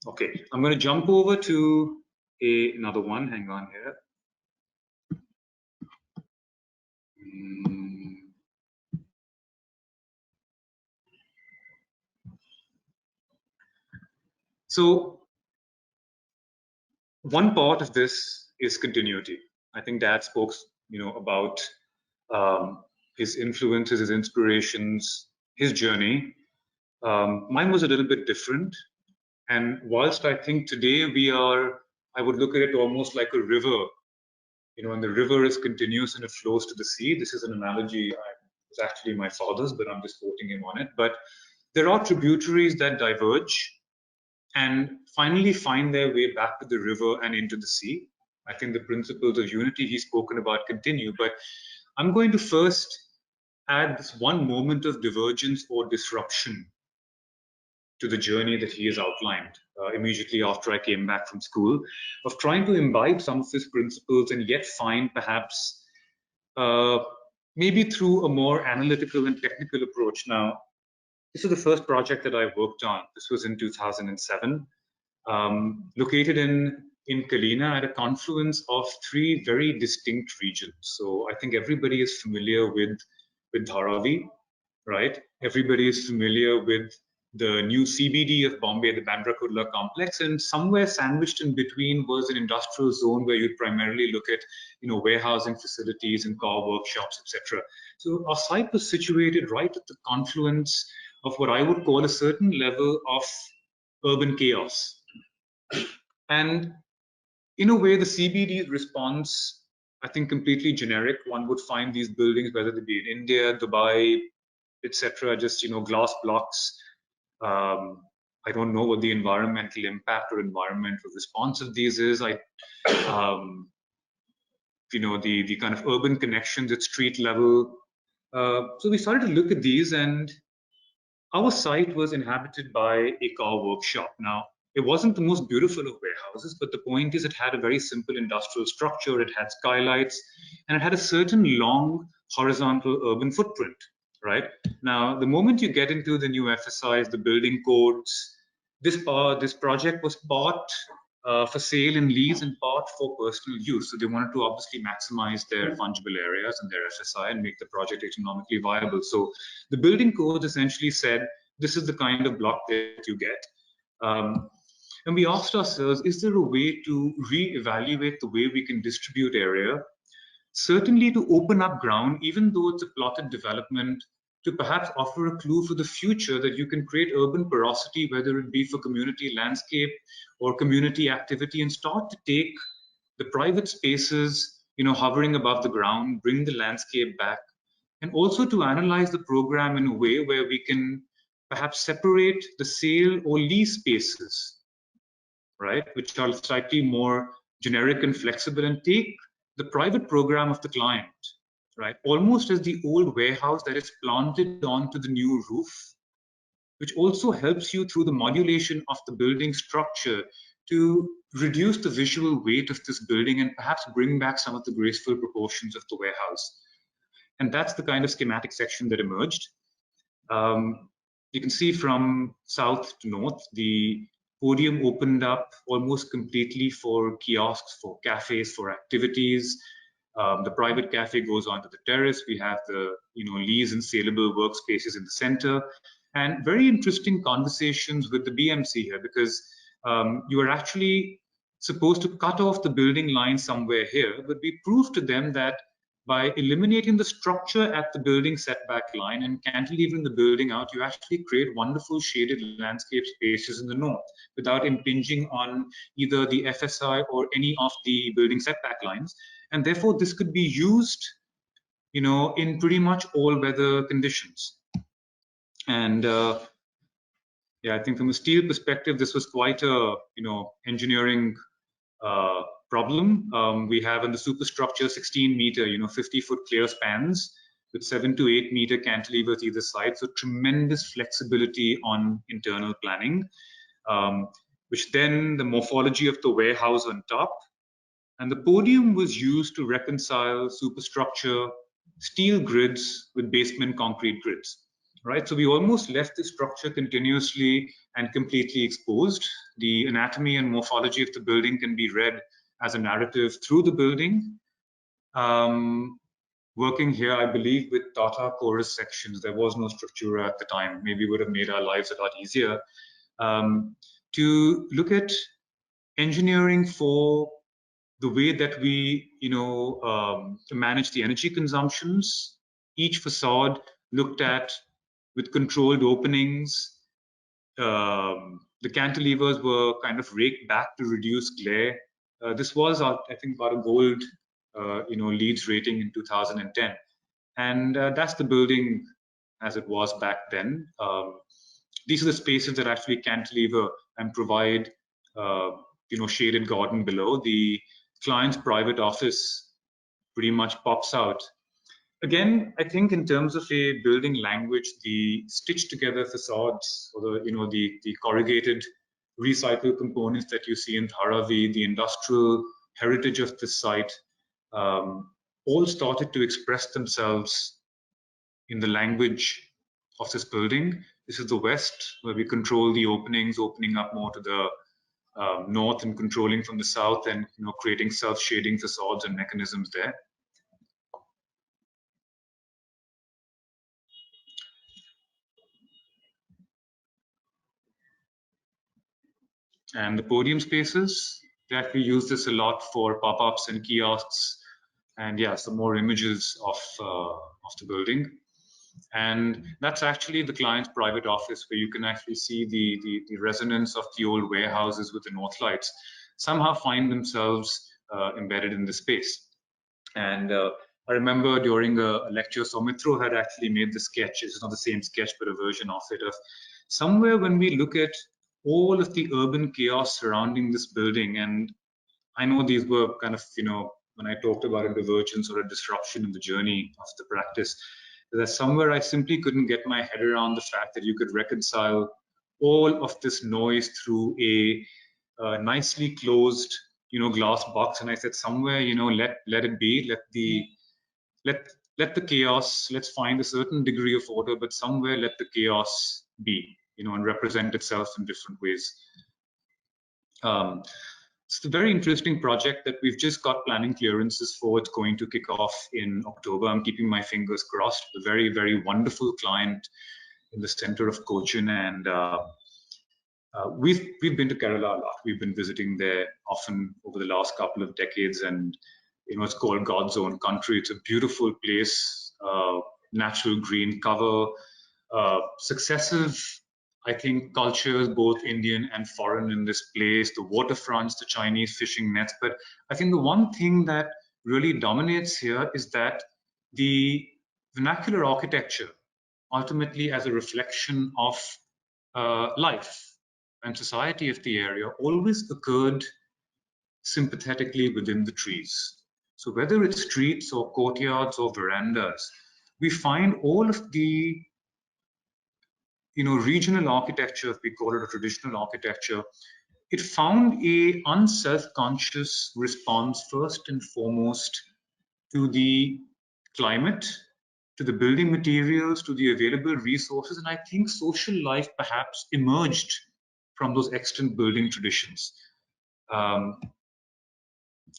Okay, I'm going to jump over to another one. Hang on here. So one part of this is continuity. I think Dad spoke, about his influences, his inspirations, his journey. Mine was a little bit different. And whilst I think today I would look at it almost like a river, and the river is continuous and it flows to the sea. This is an analogy, it's actually my father's, but I'm just quoting him on it. But there are tributaries that diverge and finally find their way back to the river and into the sea. I think the principles of unity he's spoken about continue, but I'm going to first add this one moment of divergence or disruption to the journey that he has outlined immediately after I came back from school, of trying to imbibe some of his principles and yet find perhaps maybe through a more analytical and technical approach. Now, this is the first project that I worked on. This was in 2007, located in Kalina at a confluence of 3 very distinct regions. So I think everybody is familiar with Dharavi, right? Everybody is familiar with the new CBD of Bombay, the Bandra Kurla complex, and somewhere sandwiched in between was an industrial zone where you'd primarily look at, warehousing facilities and car workshops, etc. So our site was situated right at the confluence of what I would call a certain level of urban chaos. And in a way, the CBD response, I think, completely generic. One would find these buildings, whether they be in India, Dubai, etc., just glass blocks. I don't know what the environmental impact or environmental response of these is. The kind of urban connections at street level. So we started to look at these, and our site was inhabited by a car workshop. Now, it wasn't the most beautiful of warehouses, but the point is it had a very simple industrial structure. It had skylights, and it had a certain long horizontal urban footprint. Right now, the moment you get into the new FSIs, the building codes, this project was part for sale and lease and part for personal use. So they wanted to obviously maximize their fungible areas and their FSI and make the project economically viable. So the building codes essentially said, this is the kind of block that you get. And we asked ourselves, is there a way to reevaluate the way we can distribute area? Certainly to open up ground, even though it's a plotted development, to perhaps offer a clue for the future that you can create urban porosity, whether it be for community landscape or community activity, and start to take the private spaces, hovering above the ground, bring the landscape back, and also to analyze the program in a way where we can perhaps separate the sale or lease spaces, right, which are slightly more generic and flexible, and take the private program of the client, right, almost as the old warehouse that is planted onto the new roof, which also helps you through the modulation of the building structure to reduce the visual weight of this building and perhaps bring back some of the graceful proportions of the warehouse. And that's the kind of schematic section that emerged. You can see from south to north, the podium opened up almost completely for kiosks, for cafes, for activities. The private cafe goes onto the terrace. We have the lease and saleable workspaces in the center, and very interesting conversations with the BMC here, because you are actually supposed to cut off the building line somewhere here, but we proved to them that by eliminating the structure at the building setback line and cantilevering the building out, you actually create wonderful shaded landscape spaces in the north without impinging on either the FSI or any of the building setback lines. And therefore, this could be used, you know, in pretty much all weather conditions. And yeah, I think from a steel perspective, this was quite a, you know, engineering problem. We have in the superstructure 16-meter, you know, 50-foot clear spans with 7 to 8 meter cantilevers either side. So tremendous flexibility on internal planning, which then the morphology of the warehouse on top. And the podium was used to reconcile superstructure steel grids with basement concrete grids. Right, so we almost left the structure continuously and completely exposed. The anatomy and morphology of the building can be read as a narrative through the building. Working here, I believe, with Tata chorus sections, there was no structura at the time. Maybe would have made our lives a lot easier. To look at engineering for the way that we, you know, manage the energy consumptions. Each facade looked at with controlled openings. The cantilevers were kind of raked back to reduce glare. This was, I think, got a gold, you know, LEED rating in 2010, and that's the building as it was back then. These are the spaces that actually cantilever and provide, you know, shaded garden below. The client's private office pretty much pops out. Again, I think in terms of a building language, the stitched together facades or the, you know, the corrugated recycled components that you see in Dharavi, the industrial heritage of this site, all started to express themselves in the language of this building. This is the west, where we control the openings, opening up more to the north and controlling from the south, and, you know, creating self-shading facades and mechanisms there. And the podium spaces, they actually use this a lot for pop-ups and kiosks, and yeah, some more images of the building. And that's actually the client's private office, where you can actually see the resonance of the old warehouses with the north lights somehow find themselves embedded in the space. And I remember during a lecture, Soumitra had actually made the sketch. It's not the same sketch, but a version of it, of somewhere when we look at all of the urban chaos surrounding this building. And I know these were kind of, you know, when I talked about a divergence or a disruption in the journey of the practice, that somewhere I simply couldn't get my head around the fact that you could reconcile all of this noise through a nicely closed, you know, glass box. And I said, somewhere, you know, let it be, let the chaos, let's find a certain degree of order, but somewhere let the chaos be, you know, and represent itself in different ways. It's a very interesting project that we've just got planning clearances for. It's going to kick off in October. I'm keeping my fingers crossed. A very, very wonderful client in the center of Cochin, and we've been to Kerala a lot. We've been visiting there often over the last couple of decades, and you know, it's called God's own country. It's a beautiful place, natural green cover, successive, I think, cultures, both Indian and foreign in this place, the waterfronts, the Chinese fishing nets. But I think the one thing that really dominates here is that the vernacular architecture, ultimately as a reflection of life and society of the area, always occurred sympathetically within the trees. So whether it's streets or courtyards or verandas, we find all of the, you know, regional architecture, if we call it a traditional architecture, it found a unself-conscious response first and foremost to the climate, to the building materials, to the available resources. And I think social life perhaps emerged from those extant building traditions.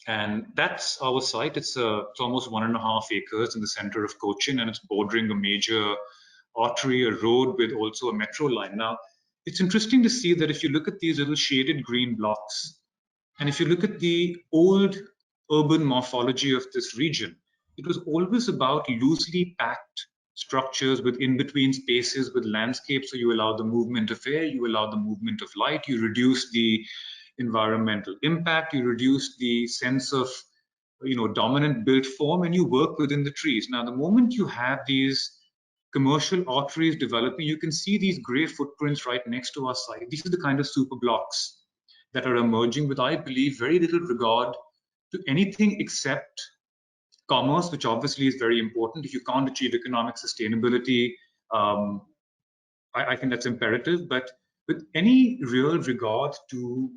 And that's our site. It's almost 1.5 acres in the center of Cochin, and it's bordering a major artery, a road with also a metro line. Now, it's interesting to see that if you look at these little shaded green blocks, And if you look at the old urban morphology of this region, it was always about loosely packed structures with in-between spaces with landscapes. So you allow the movement of air, you allow the movement of light, you reduce the environmental impact, you reduce the sense of dominant built form, and you work within the trees. Now, the moment you have these commercial arteries developing, you can see these gray footprints right next to our site. These are the kind of super blocks that are emerging with, I believe, very little regard to anything except commerce, which obviously is very important. If you can't achieve economic sustainability, I think that's imperative, but with any real regard to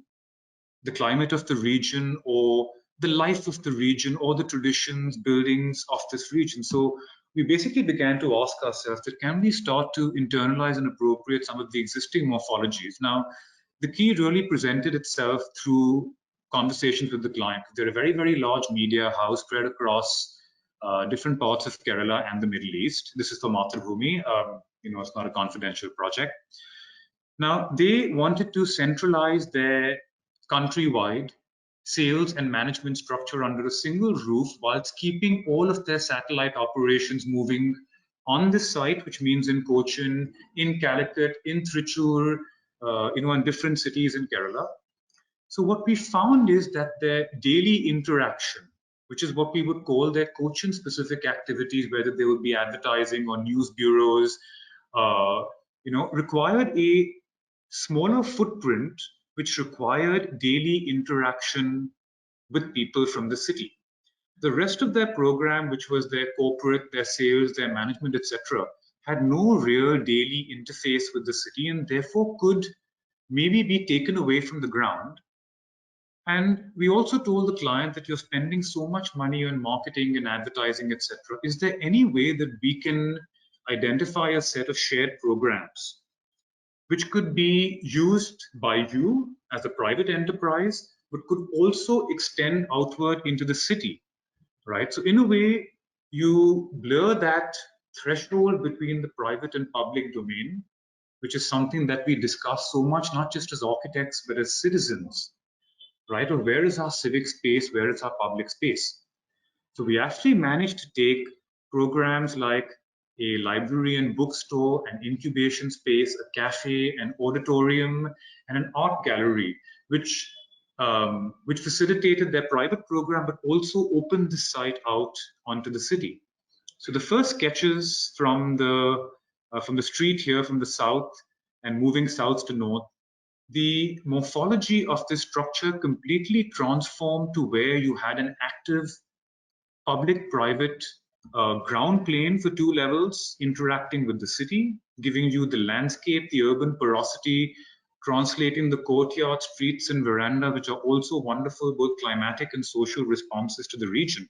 the climate of the region or the life of the region or the traditions, buildings of this region. So we basically began to ask ourselves that can we start to internalize and appropriate some of the existing morphologies? Now, the key really presented itself through conversations with the client. They're a very, very large media house spread across different parts of Kerala and the Middle East. This is for Mathrubhumi. It's not a confidential project. Now, they wanted to centralize their countrywide sales and management structure under a single roof, whilst keeping all of their satellite operations moving on this site, which means in Cochin, in Calicut, in Trichur, in different cities in Kerala. So what we found is that their daily interaction, which is what we would call their Cochin-specific activities, whether they would be advertising or news bureaus, required a smaller footprint, which required daily interaction with people from the city. The rest of their program, which was their corporate, their sales, their management, etc., had no real daily interface with the city, and therefore could maybe be taken away from the ground. And we also told the client that you're spending so much money on marketing and advertising, etc. Is there any way that we can identify a set of shared programs which could be used by you as a private enterprise, but could also extend outward into the city, right? So in a way, you blur that threshold between the private and public domain, which is something that we discuss so much, not just as architects, but as citizens, right? Or where is our civic space? Where is our public space? So we actually managed to take programs like a library and bookstore, an incubation space, a cafe, an auditorium, and an art gallery, which facilitated their private program, but also opened the site out onto the city. So the first sketches from the street here, from the south, and moving south to north, the morphology of this structure completely transformed to where you had an active public-private ground plane for 2 levels interacting with the city, giving you the landscape, the urban porosity, translating the courtyard, streets, and veranda, which are also wonderful, both climatic and social responses to the region.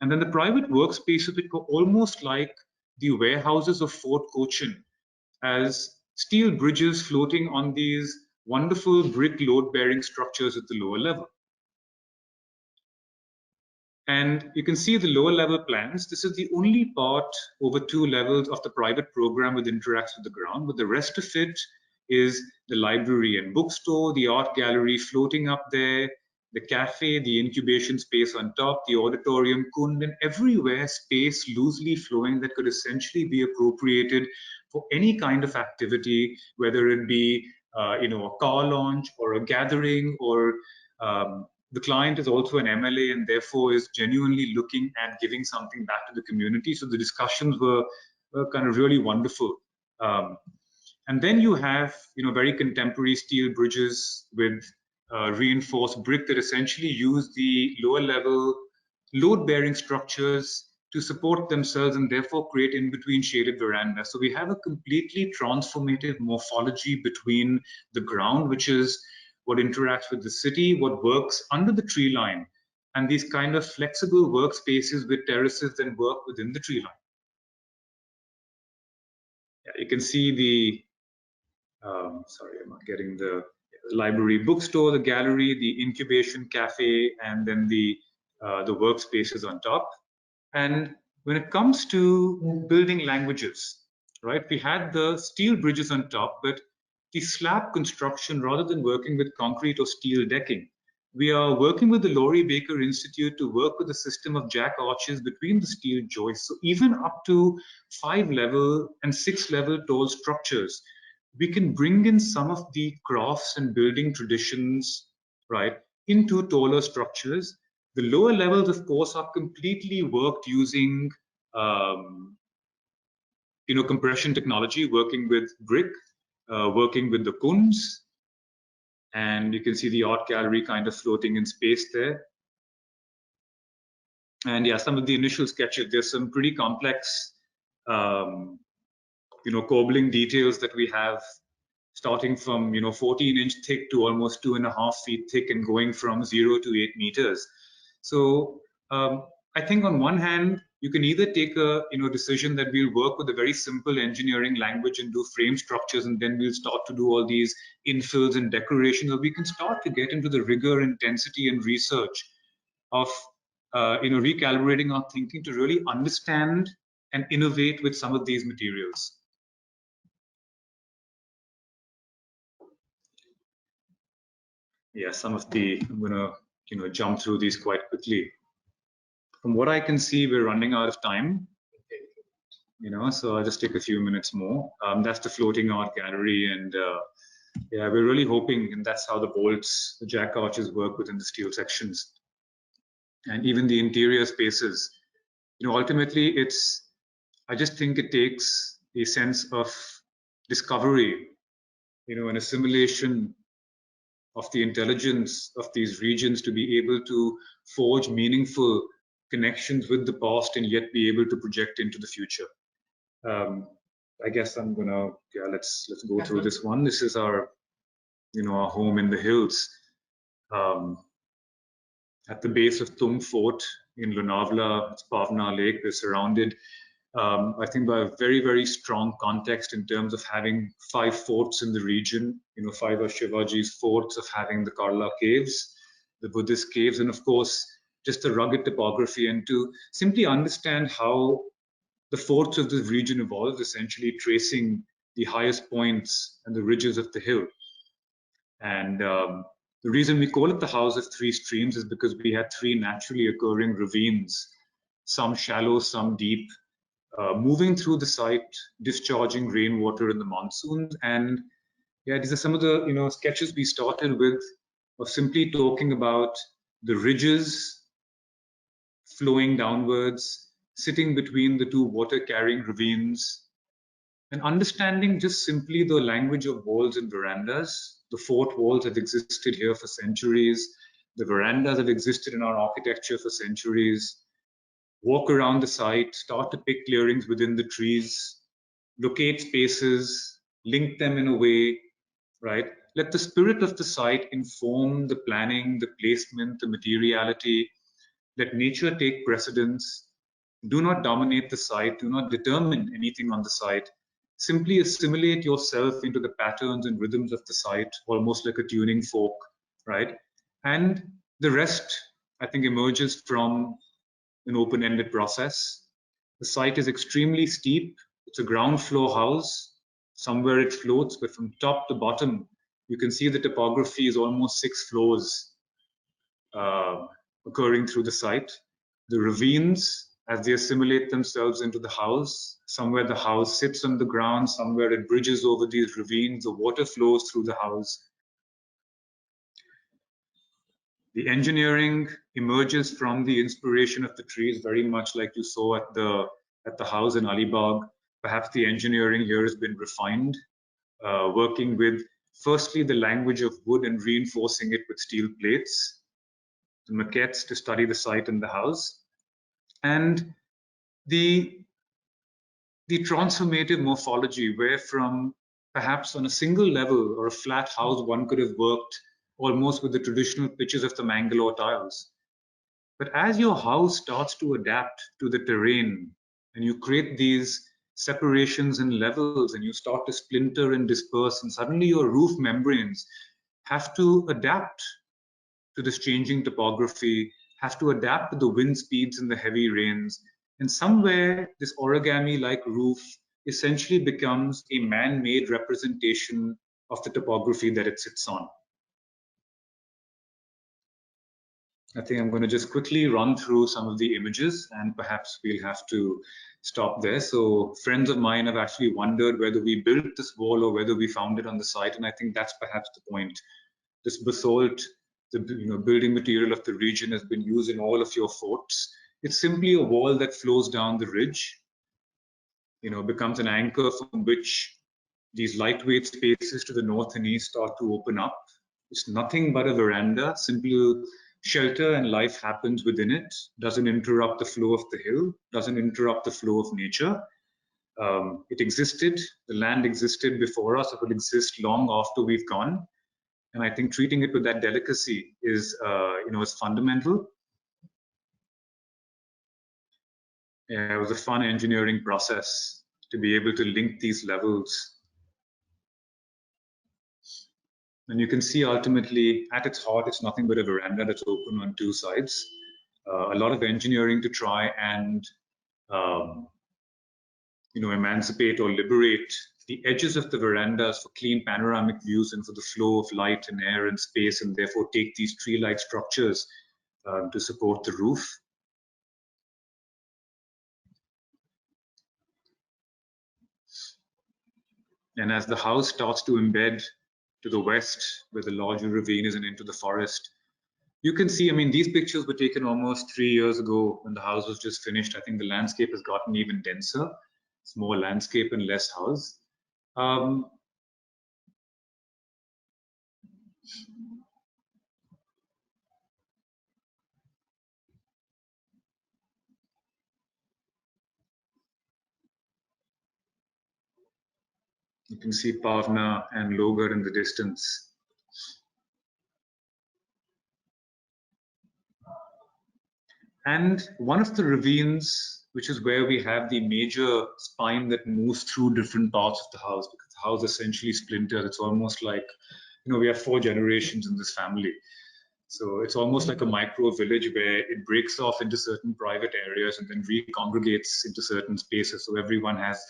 And then the private workspaces, which were almost like the warehouses of Fort Cochin, as steel bridges floating on these wonderful brick load-bearing structures at the lower level. And you can see the lower level plans. This is the only part over 2 levels of the private program that interacts with the ground, but the rest of it is the library and bookstore, the art gallery floating up there, the cafe, the incubation space on top, the auditorium, Kund, and everywhere space loosely flowing that could essentially be appropriated for any kind of activity, whether it be a car launch or a gathering, or the client is also an MLA and therefore is genuinely looking at giving something back to the community. So the discussions were kind of really wonderful. And then you have very contemporary steel bridges with reinforced brick that essentially use the lower level load-bearing structures to support themselves and therefore create in-between shaded verandas. So we have a completely transformative morphology between the ground, which is what interacts with the city, what works under the tree line, and these kind of flexible workspaces with terraces that work within the tree line. Yeah, you can see the, sorry, I'm not getting the library, bookstore, the gallery, the incubation cafe, and then the workspaces on top. And when it comes to building languages, right, we had the steel bridges on top, but the slab construction, rather than working with concrete or steel decking, we are working with the Laurie Baker Institute to work with a system of jack arches between the steel joists. So even up to 5-level and 6-level tall structures, we can bring in some of the crafts and building traditions, right, into taller structures. The lower levels, of course, are completely worked using, compression technology, working with brick, working with the Kunz. And you can see the art gallery kind of floating in space there. And yeah, some of the initial sketches, there's some pretty complex, cobbling details that we have, starting from 14-inch thick to almost 2.5 feet thick, and going from 0 to 8 meters. So I think on one hand, you can either take a decision that we'll work with a very simple engineering language and do frame structures, and then we'll start to do all these infills and decorations, or we can start to get into the rigor, intensity, and research of recalibrating our thinking to really understand and innovate with some of these materials. Yeah, some of the, I'm gonna jump through these quite quickly. From what I can see, we're running out of time. So I'll just take a few minutes more. That's the floating art gallery, and yeah, we're really hoping, and that's how the bolts, the jack arches work within the steel sections, and even the interior spaces. Ultimately, I just think it takes a sense of discovery, an assimilation of the intelligence of these regions to be able to forge meaningful connections with the past and yet be able to project into the future. I guess I'm gonna, yeah, let's go through this one. This is our, our home in the hills, at the base of Tung Fort in Lonavala. It's Pavna Lake. We're surrounded, I think, by a very, very strong context in terms of having 5 forts in the region. 5 of Shivaji's forts, of having the Karla caves, the Buddhist caves, and of course, just the rugged topography, and to simply understand how the forts of this region evolved, essentially tracing the highest points and the ridges of the hill. And the reason we call it the House of Three Streams is because we had 3 naturally occurring ravines, some shallow, some deep, moving through the site, discharging rainwater in the monsoons. And yeah, these are some of the sketches we started with, of simply talking about the ridges flowing downwards, sitting between the 2 water-carrying ravines, and understanding just simply the language of walls and verandas. The fort walls have existed here for centuries. The verandas have existed in our architecture for centuries. Walk around the site, start to pick clearings within the trees, locate spaces, link them in a way, right? Let the spirit of the site inform the planning, the placement, the materiality. Let nature take precedence. Do not dominate the site. Do not determine anything on the site. Simply assimilate yourself into the patterns and rhythms of the site, almost like a tuning fork, right? And the rest, I think, emerges from an open-ended process. The site is extremely steep. It's a ground floor house. Somewhere it floats, but from top to bottom, you can see the topography is almost 6 floors occurring through the site. The ravines, as they assimilate themselves into the house, somewhere the house sits on the ground, somewhere it bridges over these ravines, the water flows through the house. The engineering emerges from the inspiration of the trees, very much like you saw at the house in Alibag. Perhaps the engineering here has been refined, working with firstly the language of wood and reinforcing it with steel plates, the maquettes to study the site and the house, and the transformative morphology, where from perhaps on a single level or a flat house, one could have worked almost with the traditional pitches of the Mangalore tiles. But as your house starts to adapt to the terrain, and you create these separations and levels, and you start to splinter and disperse, and suddenly your roof membranes have to adapt to this changing topography, have to adapt to the wind speeds and the heavy rains. And somewhere this origami-like roof essentially becomes a man-made representation of the topography that it sits on. I think I'm going to just quickly run through some of the images, and perhaps we'll have to stop there. So friends of mine have actually wondered whether we built this wall or whether we found it on the site, and I think that's perhaps the point. This basalt, the building material of the region, has been used in all of your forts. It's simply a wall that flows down the ridge, becomes an anchor from which these lightweight spaces to the north and east start to open up. It's nothing but a veranda, simple shelter, and life happens within it. Doesn't interrupt the flow of the hill, doesn't interrupt the flow of nature. It existed, the land existed before us, it will exist long after we've gone. And I think treating it with that delicacy is fundamental. It was a fun engineering process to be able to link these levels. And you can see ultimately at its heart, it's nothing but a veranda that's open on two sides. A lot of engineering to try and emancipate or liberate the edges of the verandas for clean panoramic views and for the flow of light and air and space, and therefore take these tree-like structures to support the roof. And as the house starts to embed to the west, where the larger ravine is, and into the forest, you can see, I mean, these pictures were taken almost 3 years ago when the house was just finished. I think the landscape has gotten even denser. It's more landscape and less house. You can see Pavna and Logar in the distance. And one of the ravines, which is where we have the major spine that moves through different parts of the house, because the house essentially splintered. It's almost like, we have 4 generations in this family. So it's almost like a micro village where it breaks off into certain private areas and then recongregates into certain spaces. So everyone has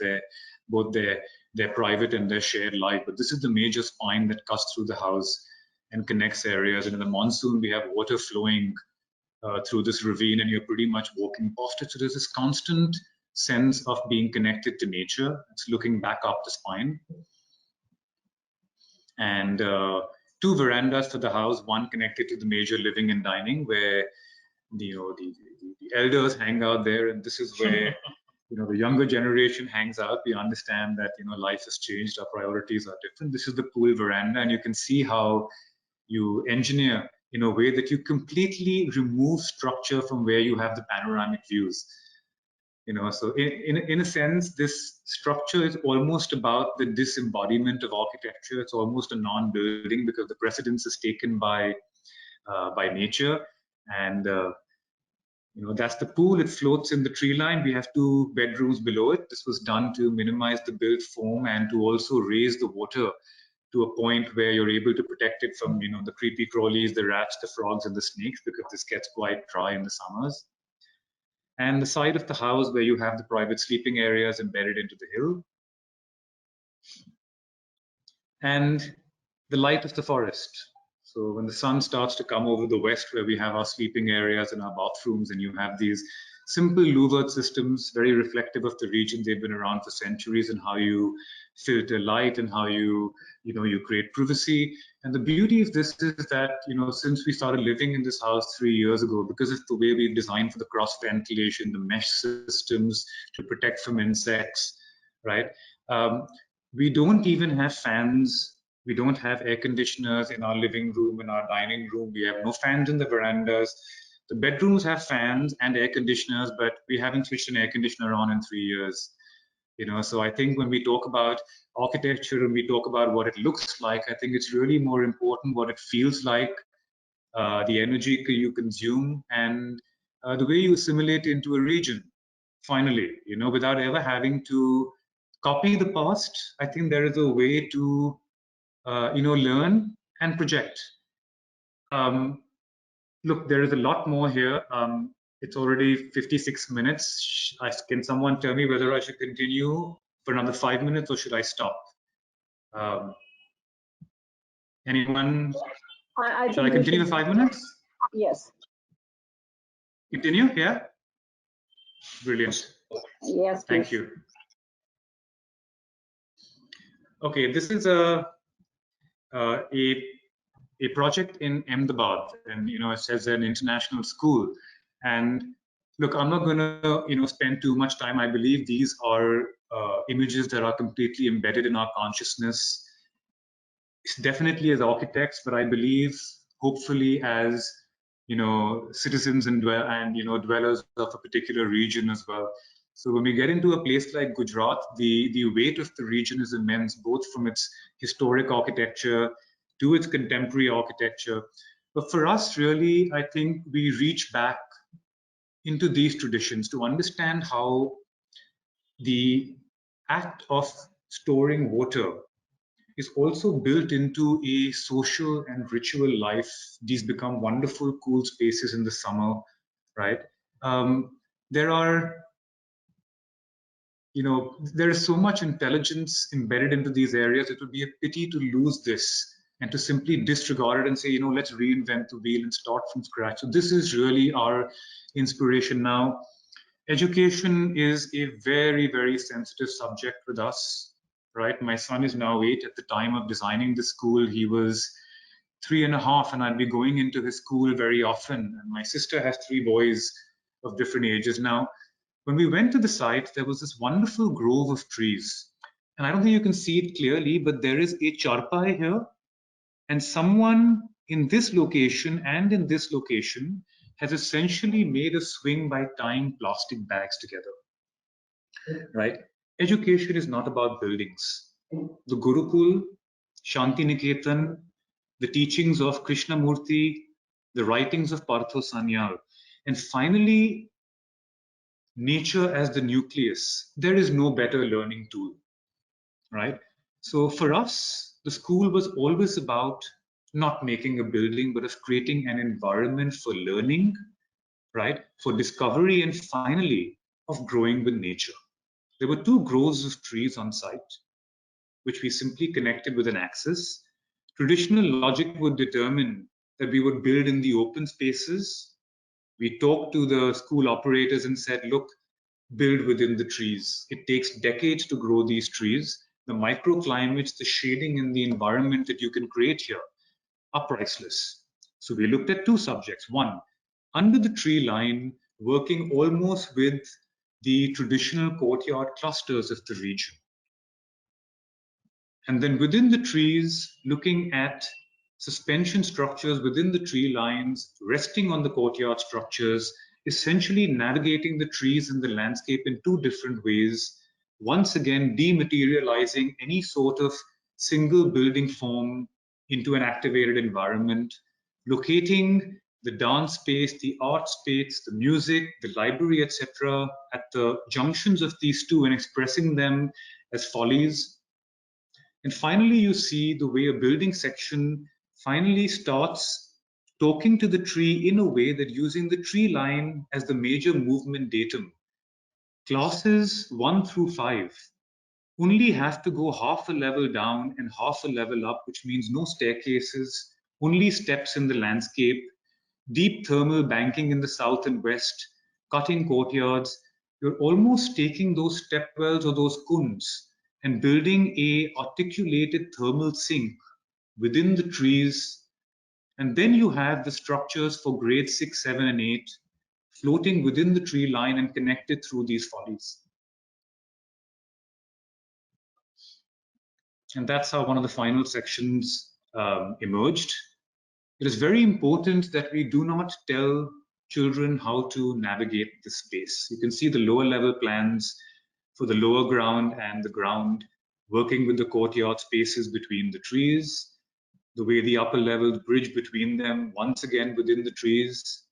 both their private and their shared life. But this is the major spine that cuts through the house and connects areas. And in the monsoon, we have water flowing through this ravine, and you're pretty much walking past it. So there's this constant sense of being connected to nature. It's looking back up the spine. And 2 verandas for the house, one connected to the major living and dining, where the elders hang out there, and this is where the younger generation hangs out. We understand that life has changed, our priorities are different. This is the pool veranda, and you can see how you engineer in a way that you completely remove structure from where you have the panoramic views. So in a sense, this structure is almost about the disembodiment of architecture. It's almost a non-building because the precedence is taken by nature. And that's the pool. It floats in the tree line. We have 2 bedrooms below it. This was done to minimize the built foam and to also raise the water to a point where you're able to protect it from the creepy crawlies, the rats, the frogs, and the snakes, because this gets quite dry in the summers. And the side of the house where you have the private sleeping areas embedded into the hill. And the light of the forest. So when the sun starts to come over the west, where we have our sleeping areas and our bathrooms, and you have these simple louvred systems, very reflective of the region. They've been around for centuries, and how you filter light and how you create privacy. And the beauty of this is that, since we started living in this house 3 years ago, because of the way we've designed for the cross ventilation, the mesh systems to protect from insects, right? We don't even have fans. We don't have air conditioners in our living room, in our dining room. We have no fans in the verandas. The bedrooms have fans and air conditioners, but we haven't switched an air conditioner on in 3 years. So I think when we talk about architecture and we talk about what it looks like, I think it's really more important what it feels like, the energy you consume, and the way you assimilate into a region, finally, without ever having to copy the past. I think there is a way to, learn and project. Look, there is a lot more here. It's already 56 minutes. Can someone tell me whether I should continue for another 5 minutes or should I stop? Anyone? I Shall I continue for 5 minutes? Yes. Continue, yeah? Brilliant. Yes, Thank please. you. Okay, this is a project in Ahmedabad, and it says an international school. And look, I'm not going to spend too much time. I believe these are images that are completely embedded in our consciousness. It's definitely as architects, but I believe hopefully as citizens and dwellers of a particular region as well. So when we get into a place like Gujarat, the weight of the region is immense, both from its historic architecture to its contemporary architecture. But for us, really, I think we reach back into these traditions to understand how the act of storing water is also built into a social and ritual life. These become wonderful, cool spaces in the summer, right? There are, there is so much intelligence embedded into these areas. It would be a pity to lose this and to simply disregard it and say, let's reinvent the wheel and start from scratch. So this is really our inspiration now. Education is a very, very sensitive subject with us, right? My son is now 8. At the time of designing the school, he was 3.5, and I'd be going into his school very often. And my sister has 3 boys of different ages now. When we went to the site, there was this wonderful grove of trees. And I don't think you can see it clearly, but there is a charpai here. And someone in this location and in this location has essentially made a swing by tying plastic bags together, right? Education is not about buildings. The Gurukul, Shanti Niketan, the teachings of Krishnamurti, the writings of Partho Sanyal, and finally, nature as the nucleus. There is no better learning tool, right? So for us, the school was always about not making a building, but of creating an environment for learning, right? For discovery, and finally, of growing with nature. There were 2 groves of trees on site, which we simply connected with an axis. Traditional logic would determine that we would build in the open spaces. We talked to the school operators and said, look, build within the trees. It takes decades to grow these trees. The microclimates, the shading in the environment that you can create here are priceless. So we looked at 2 subjects. One, under the tree line, working almost with the traditional courtyard clusters of the region. And then within the trees, looking at suspension structures within the tree lines, resting on the courtyard structures, essentially navigating the trees and the landscape in 2 different ways, once again dematerializing any sort of single building form into an activated environment, locating the dance space, the art space, the music, the library, etc., at the junctions of these 2 and expressing them as follies. And finally, you see the way a building section finally starts talking to the tree in a way that using the tree line as the major movement datum. Classes 1 through 5 only have to go half a level down and half a level up, which means no staircases, only steps in the landscape, deep thermal banking in the south and west, cutting courtyards. You're almost taking those step wells or those kunds and building a articulated thermal sink within the trees. And then you have the structures for grade 6, 7, and 8 floating within the tree line and connected through these follies. And that's how one of the final sections emerged. It is very important that we do not tell children how to navigate the space. You can see the lower level plans for the lower ground and the ground, working with the courtyard spaces between the trees, the way the upper levels bridge between them, once again within the trees,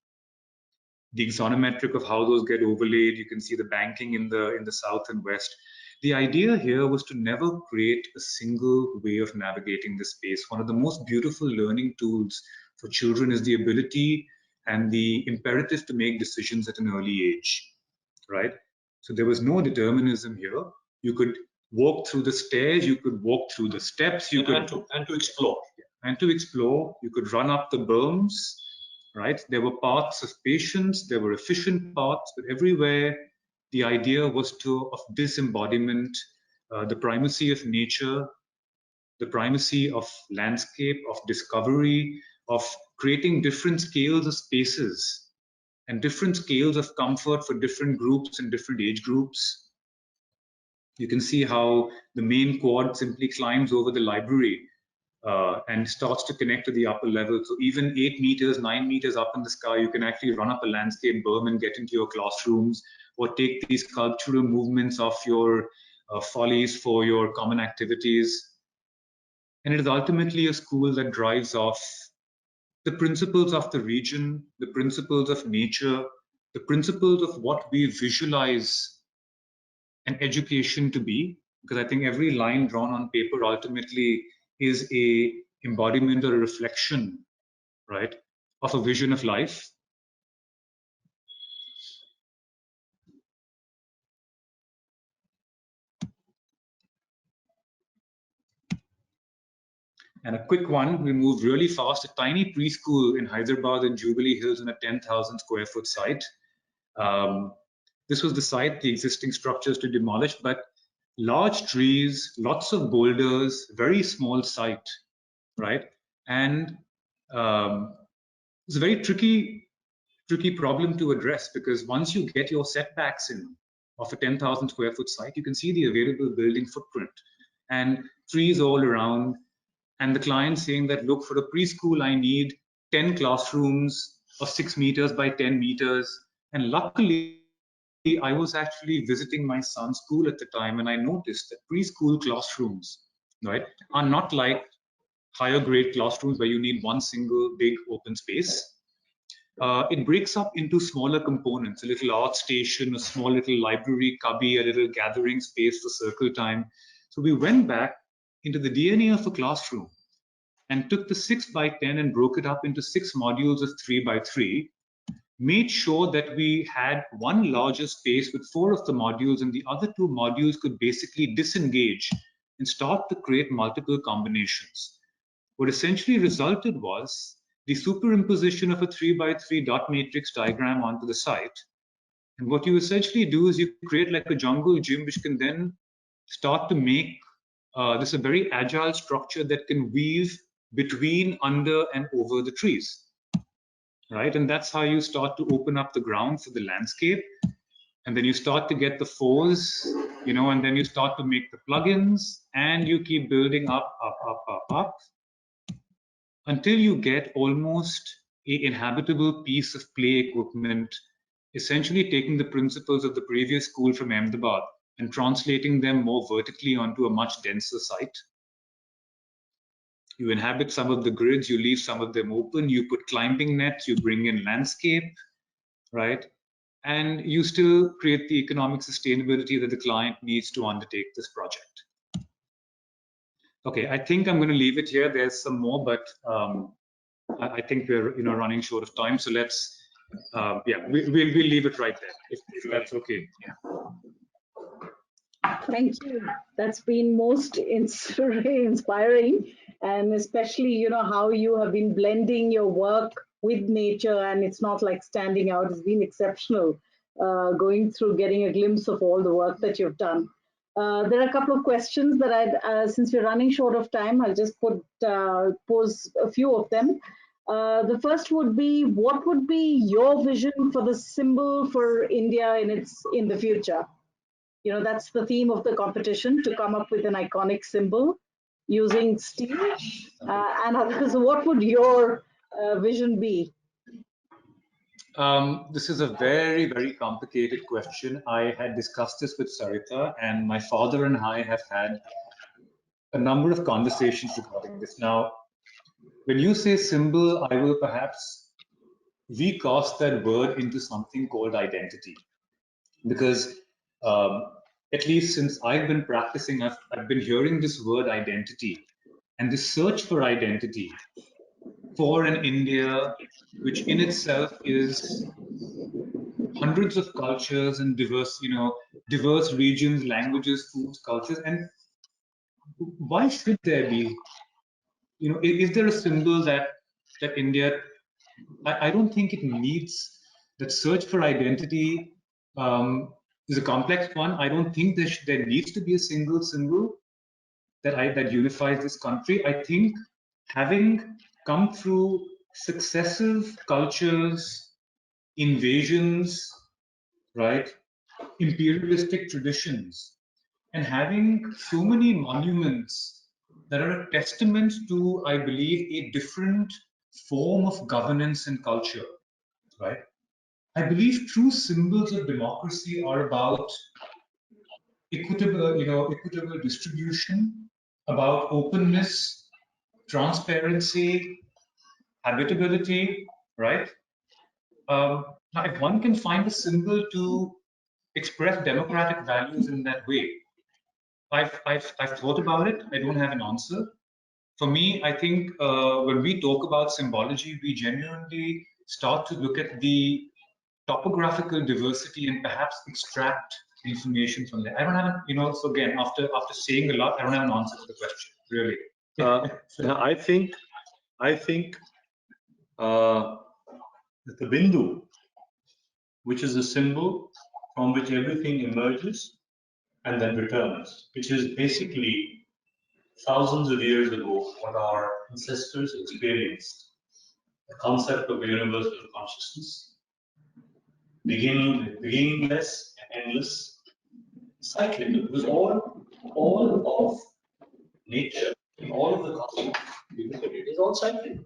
the axonometric of how those get overlaid. You can see the banking in the south and west. The idea here was to never create a single way of navigating the space. One of the most beautiful learning tools for children is the ability and the imperative to make decisions at an early age, right? So there was no determinism here. You could walk through the stairs, you could walk through the steps, you could and to explore. And to explore, you could run up the berms, right? There were paths of patience, there were efficient paths, but everywhere the idea was of disembodiment, the primacy of nature, the primacy of landscape, of discovery, of creating different scales of spaces and different scales of comfort for different groups and different age groups. You can see how the main quad simply climbs over the library and starts to connect to the upper level. So even 8 meters, 9 meters up in the sky, you can actually run up a landscape berm and get into your classrooms, or take these cultural movements of your follies for your common activities. And it is ultimately a school that drives off the principles of the region, the principles of nature, the principles of what we visualize an education to be, because I think every line drawn on paper ultimately is a embodiment or a reflection, right, of a vision of life. And a quick one, we moved really fast, a tiny preschool in Hyderabad in Jubilee Hills on a 10,000 square foot site. This was the site, the existing structures to demolish, but large trees, lots of boulders, very small site, right? And it's a very tricky problem to address, because once you get your setbacks in of a 10,000 square foot site, you can see the available building footprint and trees all around. And the client saying that, look, for a preschool, I need 10 classrooms of 6 meters by 10 meters. And luckily, I was actually visiting my son's school at the time, and I noticed that preschool classrooms, right, are not like higher grade classrooms where you need one single big open space. It breaks up into smaller components, a little art station, a small little library cubby, a little gathering space for circle time. So we went back into the DNA of a classroom and took the 6 by 10 and broke it up into 6 modules of 3 by 3, made sure that we had one larger space with 4 of the modules, and the other 2 modules could basically disengage and start to create multiple combinations. What essentially resulted was the superimposition of a 3 by 3 dot matrix diagram onto the site. And what you essentially do is you create like a jungle gym, which can then start to make this a very agile structure that can weave between, under, and over the trees, right? And that's how you start to open up the ground for the landscape. And then you start to get the fours, you know, and then you start to make the plugins, and you keep building up, until you get almost an inhabitable piece of play equipment, essentially taking the principles of the previous school from Ahmedabad and translating them more vertically onto a much denser site. You inhabit some of the grids, you leave some of them open, you put climbing nets, you bring in landscape, right? And you still create the economic sustainability that the client needs to undertake this project. Okay, I think I'm going to leave it here. There's some more, but I think we're running short of time. So let's, yeah, we'll leave it right there, if that's okay. Yeah. Thank you. That's been most inspiring, and especially how you have been blending your work with nature, and it's not like standing out. It's been exceptional going through, getting a glimpse of all the work that you've done. There are a couple of questions that since we're running short of time, I'll just pose a few of them. The first would be, what would be your vision for the symbol for India in the future? That's the theme of the competition, to come up with an iconic symbol using steel and others. What would your vision be? This is a very, very complicated question. I had discussed this with Sarita, and my father and I have had a number of conversations regarding this. Now, when you say symbol, I will perhaps recast that word into something called identity, because at least since I've been practicing, I've been hearing this word identity, and this search for identity for an India, which in itself is hundreds of cultures and diverse regions, languages, foods, cultures. And why should there be, is there a symbol that India I don't think it needs that search for identity is a complex one. I don't think there needs to be a single symbol that unifies this country. I think having come through successive cultures, invasions, right, imperialistic traditions, and having so many monuments that are a testament to, I believe, a different form of governance and culture, right? I believe true symbols of democracy are about equitable distribution, about openness, transparency, habitability, right? Now, if one can find a symbol to express democratic values in that way, I've thought about it. I don't have an answer. For me, I think when we talk about symbology, we genuinely start to look at the topographical diversity and perhaps extract information from there. I don't have, so again, after saying a lot, I don't have an answer to the question, really. I think the Bindu, which is a symbol from which everything emerges and then returns, which is basically thousands of years ago what our ancestors experienced, the concept of universal consciousness, beginningless and endless, cycling. It was all of nature, all of the cosmos. It is all cycling.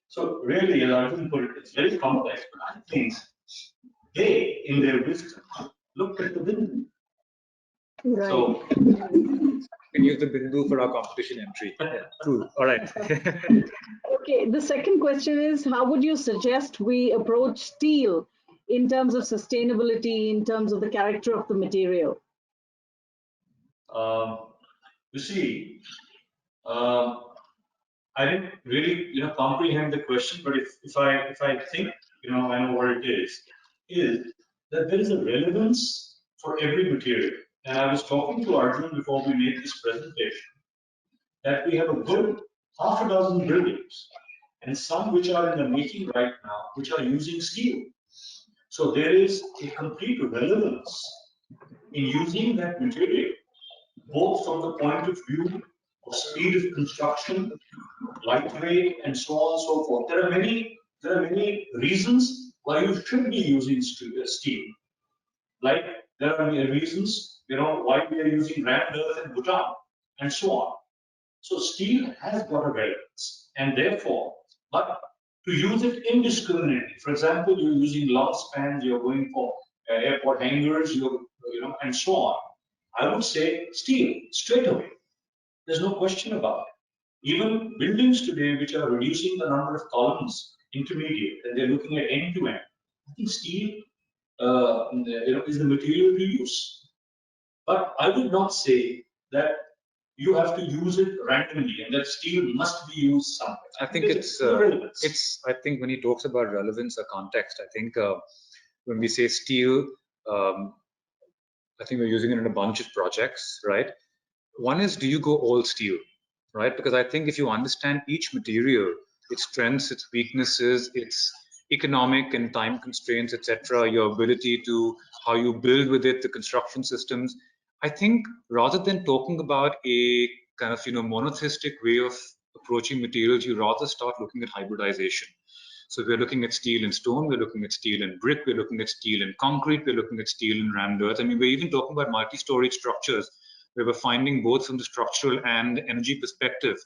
So really, as Arjun put it, it's very complex, but I think they, in their wisdom, looked at the Bindu. Right. So we can use the Bindu for our competition entry. Cool. All right. Okay, the second question is, how would you suggest we approach steel in terms of sustainability, in terms of the character of the material? You see, I didn't really, comprehend the question, but if I think, I know what it is that there is a relevance for every material. And I was talking to Arjun before we made this presentation that we have a good half a dozen buildings and some which are in the making right now, which are using steel. So there is a complete relevance in using that material, both from the point of view of speed of construction, lightweight, and so on and so forth. There are many reasons why you should be using steel. Like there are reasons, why we are using rammed earth in Bhutan, and so on. So steel has got a relevance, and therefore, but to use it indiscriminately. For example, you're using long spans, you're going for airport hangars, and so on. I would say steel straight away. There's no question about it. Even buildings today, which are reducing the number of columns, intermediate, and they're looking at end to end. I think steel, is the material to use. But I would not say that you have to use it randomly and that steel must be used somewhere. I think I think when he talks about relevance or context, I think when we say steel, I think we're using it in a bunch of projects, right? One is, do you go all steel, right? Because I think if you understand each material, its strengths, its weaknesses, its economic and time constraints, etc., your ability to how you build with it, the construction systems, I think rather than talking about a kind of monotheistic way of approaching materials, you rather start looking at hybridization. So we're looking at steel and stone, we're looking at steel and brick, we're looking at steel and concrete, we're looking at steel and rammed earth. I mean, we're even talking about multi-storage structures where we're finding both from the structural and energy perspective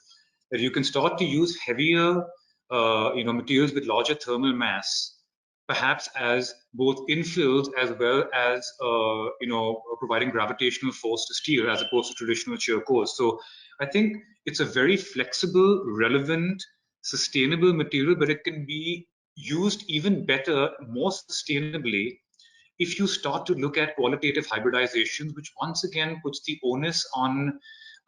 that you can start to use heavier materials with larger thermal mass, perhaps as both infills as well as providing gravitational force to steel as opposed to traditional shear cores. So I think it's a very flexible, relevant, sustainable material, but it can be used even better, more sustainably, if you start to look at qualitative hybridization, which once again puts the onus on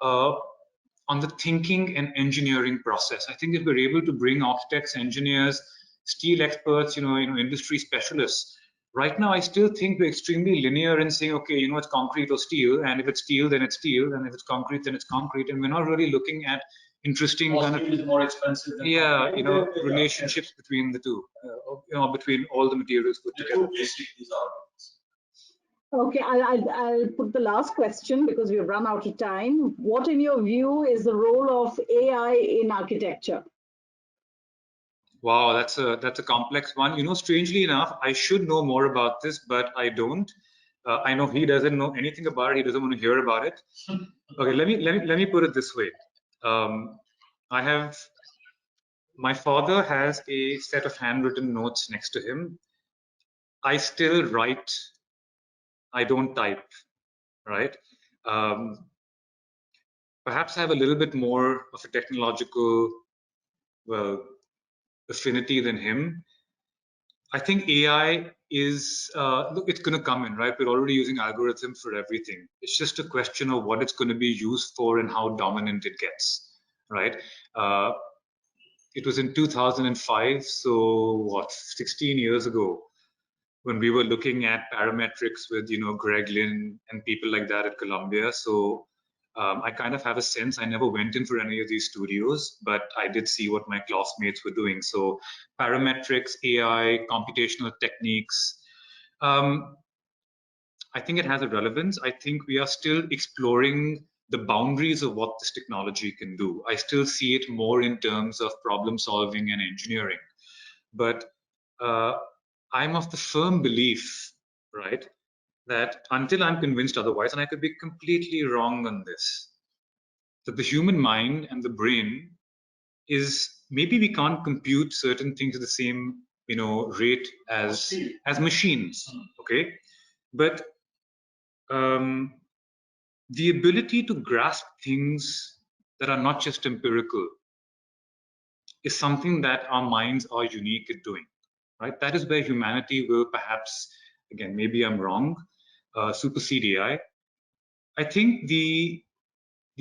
the thinking and engineering process. I think if we're able to bring architects, engineers, steel experts, industry specialists, right now I still think we're extremely linear in saying, okay, it's concrete or steel, and if it's steel, then it's steel, and if it's concrete, then it's concrete, and we're not really looking at interesting kind of, is more expensive than yeah, you know, concrete. relationships between the two, you know, between all the materials put together. Okay, I'll put the last question because we've run out of time. What, in your view, is the role of AI in architecture? Wow, that's a complex one. You know, strangely enough, I should know more about this, but I don't. I know he doesn't know anything about it. He doesn't want to hear about it. Okay, let me put it this way. My father has a set of handwritten notes next to him. I still write. I don't type, right? Perhaps I have a little bit more of a technological, well, affinity than him. I think AI is, look, it's going to come in, right? We're already using algorithms for everything. It's just a question of what it's going to be used for and how dominant it gets, right? It was in 2005, so what, 16 years ago, when we were looking at parametrics with, you know, Greg Lynn and people like that at Columbia. So I kind of have a sense. I never went in for any of these studios, but I did see what my classmates were doing. So parametrics, AI, computational techniques. I think it has a relevance. I think we are still exploring the boundaries of what this technology can do. I still see it more in terms of problem solving and engineering. But I'm of the firm belief, right, that until I'm convinced otherwise, and I could be completely wrong on this, that the human mind and the brain is, maybe we can't compute certain things at the same, you know, rate as machines, okay, but the ability to grasp things that are not just empirical is something that our minds are unique at doing, right? That is where humanity will perhaps, again, maybe I'm wrong, supersede AI. I think the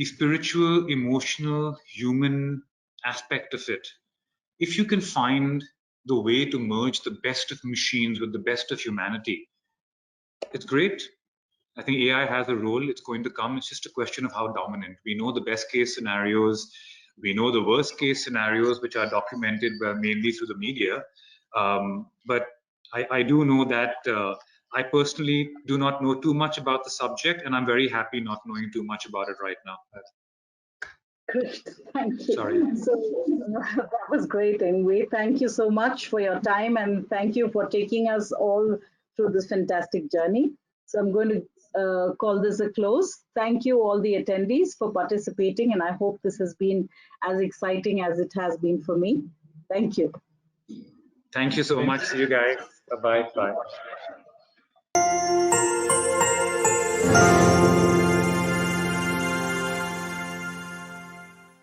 spiritual, emotional, human aspect of it, if you can find the way to merge the best of machines with the best of humanity, it's great. I think AI has a role. It's going to come. It's just a question of how dominant. We know the best case scenarios. We know the worst case scenarios, which are documented mainly through the media. But I do know that I personally do not know too much about the subject, and I'm very happy not knowing too much about it right now. Great, thank you. Sorry. So that was great anyway. Thank you so much for your time, and thank you for taking us all through this fantastic journey. So I'm going to call this a close. Thank you all the attendees for participating, and I hope this has been as exciting as it has been for me. Thank you. Thank you so much. See you guys. Bye-bye. Bye.